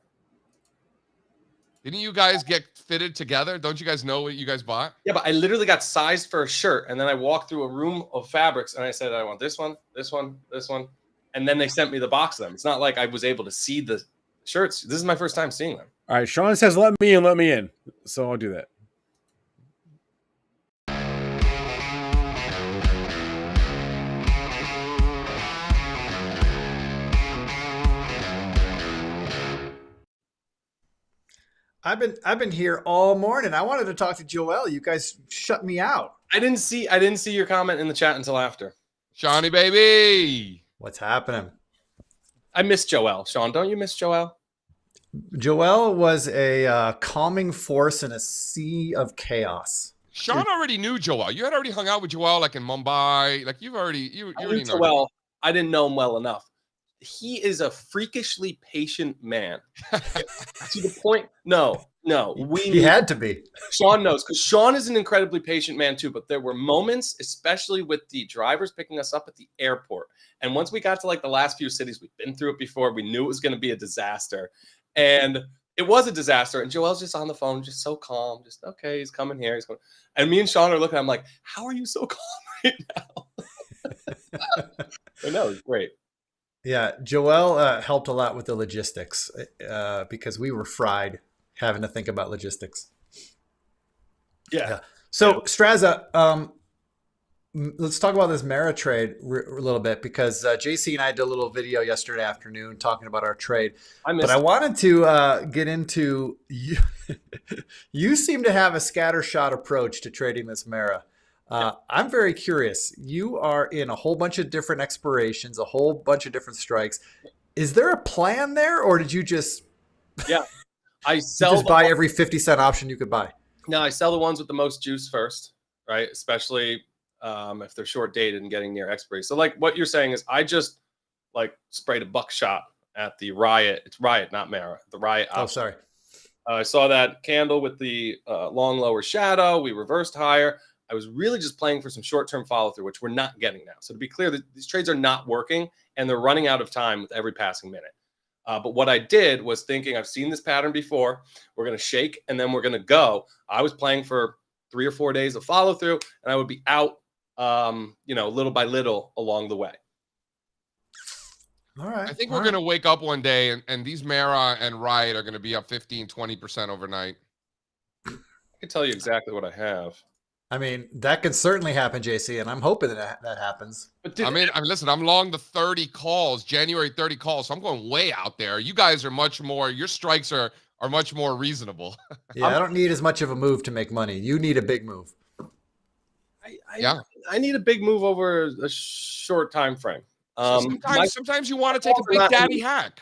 Didn't you guys get fitted together? Don't you guys know what you guys bought? Yeah, but I literally got sized for a shirt, and then I walked through a room of fabrics, and I said, I want this one, this one, this one. And then they sent me the box of them. It's not like I was able to see the shirts. This is my first time seeing them. All right, Sean says, let me in. So I'll do that. I've been here all morning. I wanted to talk to Joelle. You guys shut me out. I didn't see your comment in the chat until after. Shawnee, baby. What's happening? I miss Joelle. Sean, don't you miss Joelle? Joelle was a calming force in a sea of chaos. Sean already knew Joelle. You had already hung out with Joelle like in Mumbai. Like you already know. Joelle. I didn't know him well enough. He is a freakishly patient man. To the point. No. He had to be. Sean knows, because Sean is an incredibly patient man too. But there were moments, especially with the drivers picking us up at the airport. And once we got to like the last few cities, we've been through it before. We knew it was going to be a disaster. And it was a disaster. And Joelle's just on the phone, just so calm. Just, okay, he's coming here. He's coming. And me and Sean are looking at him like, how are you so calm right now? I know, it's great. Yeah, Joelle helped a lot with the logistics because we were fried having to think about logistics. Yeah. So Strazza, let's talk about this Mara trade a little bit, because JC and I did a little video yesterday afternoon talking about our trade. I wanted to get into you. You seem to have a scattershot approach to trading this Mara. I'm very curious. You are in a whole bunch of different expirations, a whole bunch of different strikes. Is there a plan there, or did you just I sell just buy every 50-cent option you could buy? No, I sell the ones with the most juice first, right? Especially if they're short dated and getting near expiry. So like what you're saying is I just like sprayed a buckshot at the Riot. It's Riot, not Mara. The Riot option. Oh, sorry. I saw that candle with the long lower shadow. We reversed higher. I was really just playing for some short-term follow-through, which we're not getting now. So to be clear, these trades are not working, and they're running out of time with every passing minute. But what I did was thinking, I've seen this pattern before. We're going to shake, and then we're going to go. I was playing for 3 or 4 days of follow-through, and I would be out, little by little along the way. All right. I think we're going to wake up one day, and these Mara and Riot are going to be up 15, 20% overnight. I can tell you exactly what I have. I mean, that could certainly happen, JC, and I'm hoping that happens. I mean, listen, I'm long the 30 calls, January 30 calls, so I'm going way out there. You guys are much more, your strikes are much more reasonable. Yeah, I don't need as much of a move to make money. You need a big move. I need a big move over a short time frame. Sometimes you want to take a big daddy hack.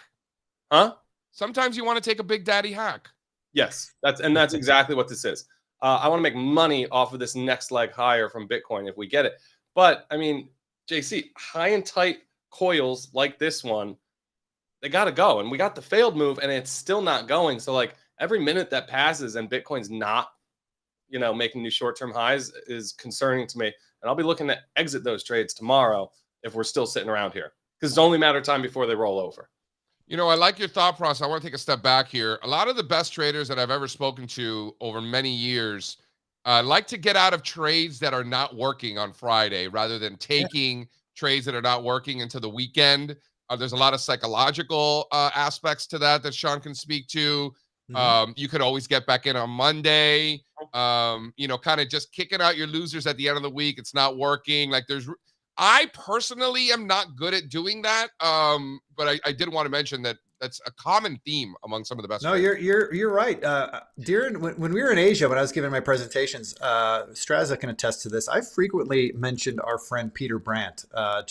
Huh? Sometimes you want to take a big daddy hack. Yes, that's exactly what this is. I want to make money off of this next leg higher from Bitcoin if we get it. But I mean, JC, high and tight coils like this one, they got to go. And we got the failed move and it's still not going. So like every minute that passes and Bitcoin's not, making new short-term highs is concerning to me. And I'll be looking to exit those trades tomorrow if we're still sitting around here, because it's only a matter of time before they roll over. I like your thought process. I want to take a step back here. A lot of the best traders that I've ever spoken to over many years like to get out of trades that are not working on Friday rather than taking trades that are not working into the weekend. There's a lot of psychological aspects to that Sean can speak to. Mm-hmm. You could always get back in on Monday, kind of just kicking out your losers at the end of the week. It's not working. I personally am not good at doing that, but I did want to mention that that's a common theme among some of the best. No, you're right. Darren, when we were in Asia, when I was giving my presentations, Strazza can attest to this. I frequently mentioned our friend Peter Brandt. I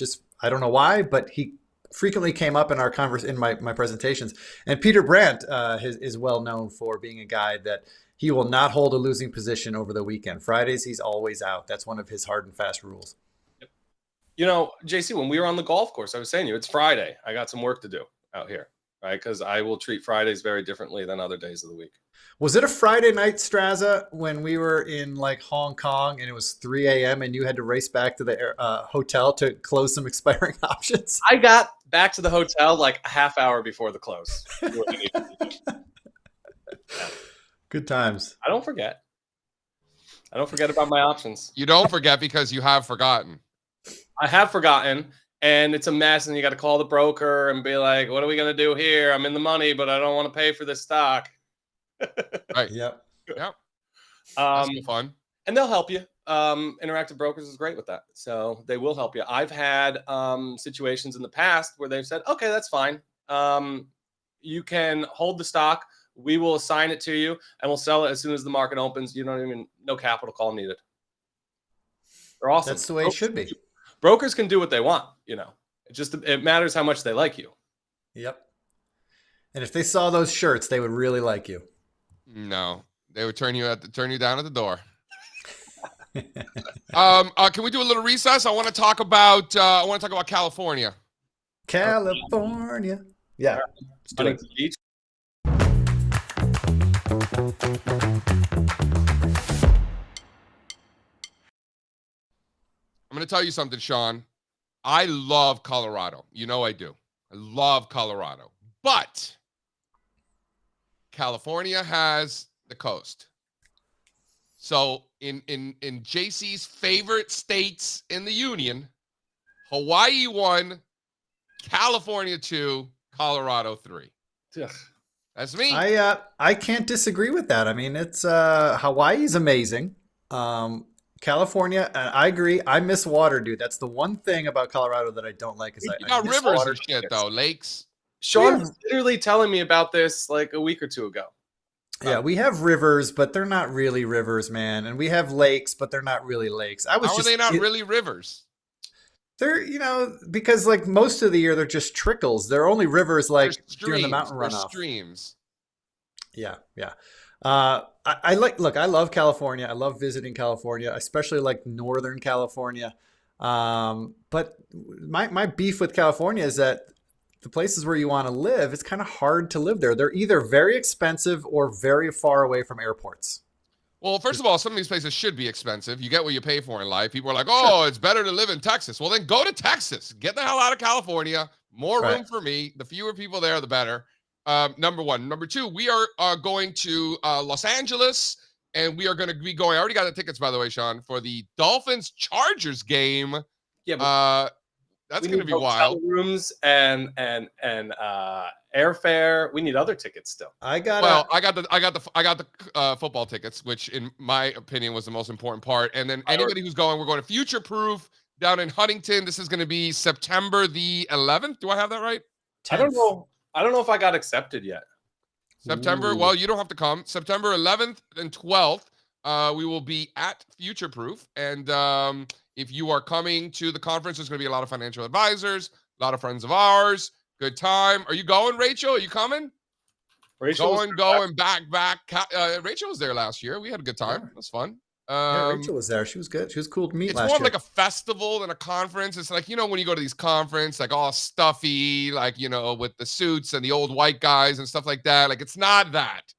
don't know why, but he frequently came up in our my presentations. And Peter Brandt is well known for being a guy that he will not hold a losing position over the weekend. Fridays, he's always out. That's one of his hard and fast rules. You know, JC, when we were on the golf course, I was saying to you, it's Friday. I got some work to do out here, right? Because I will treat Fridays very differently than other days of the week. Was it a Friday night, Strazza, when we were in like Hong Kong and it was 3 a.m. and you had to race back to the hotel to close some expiring options? I got back to the hotel like a half hour before the close. Good times. I don't forget. I don't forget about my options. You don't forget because you have forgotten. I have forgotten, and it's a mess, and you got to call the broker and be like, what are we going to do here? I'm in the money, but I don't want to pay for this stock. Right. Yep. Yep. That's fun. And they'll help you. Interactive Brokers is great with that. So they will help you. I've had situations in the past where they've said, okay, that's fine. You can hold the stock. We will assign it to you, and we'll sell it as soon as the market opens. You don't even, no capital call needed. They're awesome. That's the way it should be. Brokers can do what they want, you know. It matters how much they like you. Yep. And if they saw those shirts, they would really like you. No, they would turn you down at the door. Can we do a little recess? I want to talk about California. California. Yeah. Let's do it. Beach. I'm going to tell you something, Sean. I love Colorado. You know I do. I love Colorado. But California has the coast. So in JC's favorite states in the union, Hawaii 1, California 2, Colorado 3. Ugh. That's me. I can't disagree with that. I mean, it's Hawaii's amazing. California, I agree. I miss water, dude. That's the one thing about Colorado that I don't like. Is you I got miss rivers water. and shit though, lakes. Sean was literally telling me about this like a week or two ago. Yeah, we have rivers, but they're not really rivers, man. And we have lakes, but they're not really lakes. How are they not really rivers? They're, because like most of the year they're just trickles. They're only rivers like during the mountain runoff. Streams. Yeah, yeah. I love California. I love visiting California, especially like Northern California. But my beef with California is that the places where you want to live, it's kind of hard to live there. They're either very expensive or very far away from airports. Well, first of all, some of these places should be expensive. You get what you pay for in life. People are like, oh, It's better to live in Texas. Well, then go to Texas. Get the hell out of California. More room for me. The fewer people there, the better. Number one. Number two, we are going to Los Angeles, and we are going to be going. I already got the tickets, by the way, Sean, for the Dolphins-Chargers game. Yeah, but that's going to be wild. Rooms and airfare. We need other tickets still. I got the football tickets, which in my opinion was the most important part. And then anybody who's going, we're going to Future Proof down in Huntington. This is going to be September the 11th. Do I have that right? 10th. I don't know if I got accepted yet. September. Well, you don't have to come. September 11th and 12th. We will be at Future Proof, and if you are coming to the conference, there's going to be a lot of financial advisors, a lot of friends of ours. Good time. Are you going, Rachel? Are you coming? Rachel going back. Rachel was there last year. We had a good time. It was fun. Yeah, Rachel was there. She was good. She was cool to meet last year. It's more like a festival than a conference. It's like, when you go to these conferences, like all stuffy, like, with the suits and the old white guys and stuff like that. Like, it's not that.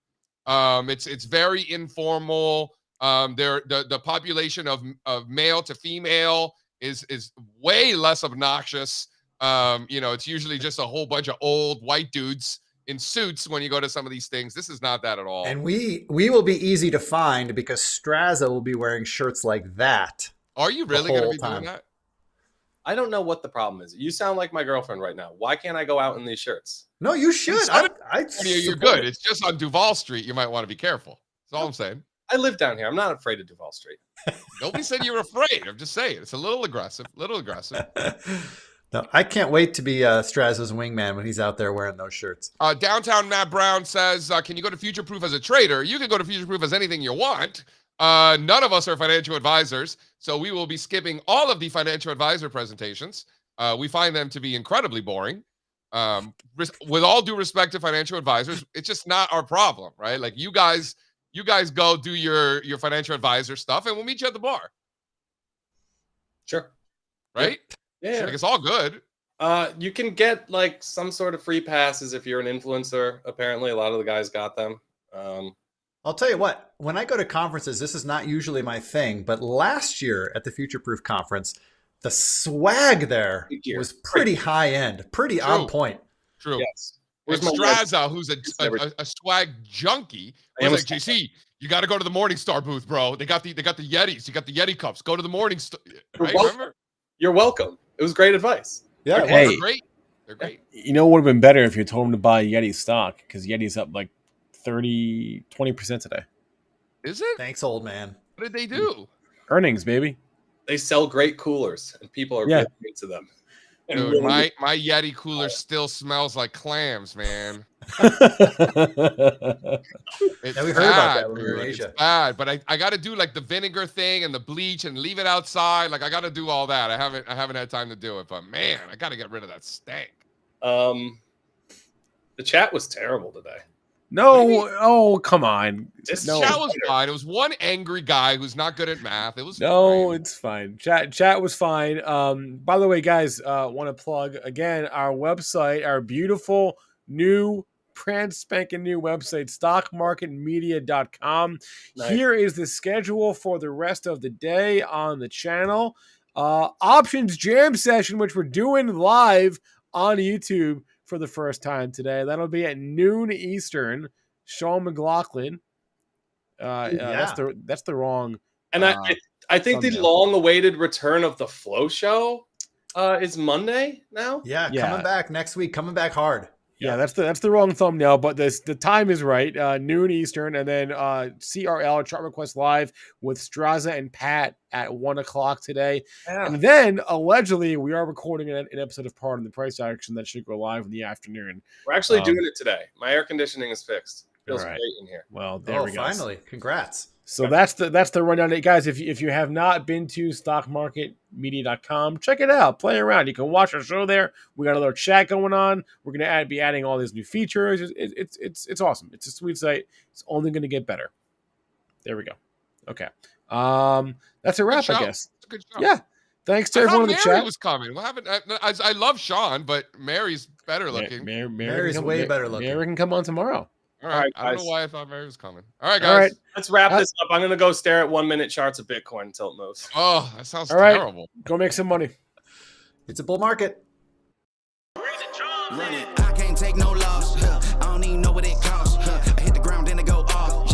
It's very informal. The population of male to female is way less obnoxious. It's usually just a whole bunch of old white dudes in suits when you go to some of these things. This is not that at all. And we will be easy to find because Strazza will be wearing shirts like that. Are you really going to be doing that? I don't know what the problem is. You sound like my girlfriend right now. Why can't I go out in these shirts? No, you should. You're good. It's just on Duval Street. You might want to be careful. That's all I'm saying. I live down here. I'm not afraid of Duval Street. Nobody said you were afraid. I'm just saying. It's a little aggressive. No, I can't wait to be Strazza's wingman when he's out there wearing those shirts. Downtown Matt Brown says, can you go to Future Proof as a trader? You can go to Future Proof as anything you want. None of us are financial advisors, so we will be skipping all of the financial advisor presentations. We find them to be incredibly boring. With all due respect to financial advisors, it's just not our problem, right? Like, you guys You guys go do your financial advisor stuff, and we'll meet you at the bar. Sure. Right? Yeah. Like, it's all good. You can get like some sort of free passes if you're an influencer. Apparently, a lot of the guys got them. I'll tell you what, when I go to conferences, this is not usually my thing, but last year at the Future Proof conference, the swag there was pretty high end, pretty on point. True. Yes. And Strazza, who's a swag junkie, was like, JC, you got to go to the Morningstar booth, bro. They got the Yetis. You got the Yeti cups. Go to the Morningstar. Right? Remember? You're welcome. It was great advice. Yeah, they're great. They're great. You know what would have been better if you told him to buy Yeti stock, because Yeti's up like 20% today. Is it? Thanks, old man. What did they do? Earnings, baby. They sell great coolers, and people are getting into them. Dude, my Yeti cooler still smells like clams, man. Yeah, we heard about that when we were in Asia. It's bad, but I got to do like the vinegar thing and the bleach and leave it outside. Like I got to do all that. I haven't had time to do it, but man, I got to get rid of that stank. The chat was terrible today. No, come on. Chat was fine. It was one angry guy who's not good at math. It was it's fine. Chat was fine. By the way, guys, want to plug again our website, our beautiful new brand spanking new website, stockmarketmedia.com. Nice. Here is the schedule for the rest of the day on the channel. Options jam session, which we're doing live on YouTube for the first time today. That'll be at noon Eastern. Sean McLaughlin. That's the wrong. And I think the long-awaited return of the Flow Show is Monday now. Yeah, coming back next week. Coming back hard. Yeah, that's the wrong thumbnail, but the time is right. Noon Eastern, and then CRL Chart Request Live with Strazza and Pat at 1:00 today. Yeah. And then allegedly we are recording an episode of Part in the Price Action that should go live in the afternoon. We're actually doing it today. My air conditioning is fixed. Feels great in here. Well, there we go. Finally, congrats. So that's the rundown, guys. If you have not been to stockmarketmedia.com, check it out. Play around. You can watch our show there. We got a little chat going on. We're gonna be adding all these new features. It's awesome. It's a sweet site. It's only gonna get better. There we go. Okay. That's a wrap, I guess. It's a good show. Yeah. Thanks to everyone in the chat. Mary was coming. What happened? I love Sean, but Mary's better looking. Mary's way better looking. Mary can come on tomorrow. All right, I don't know why I thought Mary was coming. All right, guys. All right. Let's wrap this up. I'm going to go stare at 1-minute charts of Bitcoin until it moves. Oh, that sounds terrible. Go make some money. It's a bull market. I can't take no loss. I don't even know what it costs. I hit the ground, then it go off.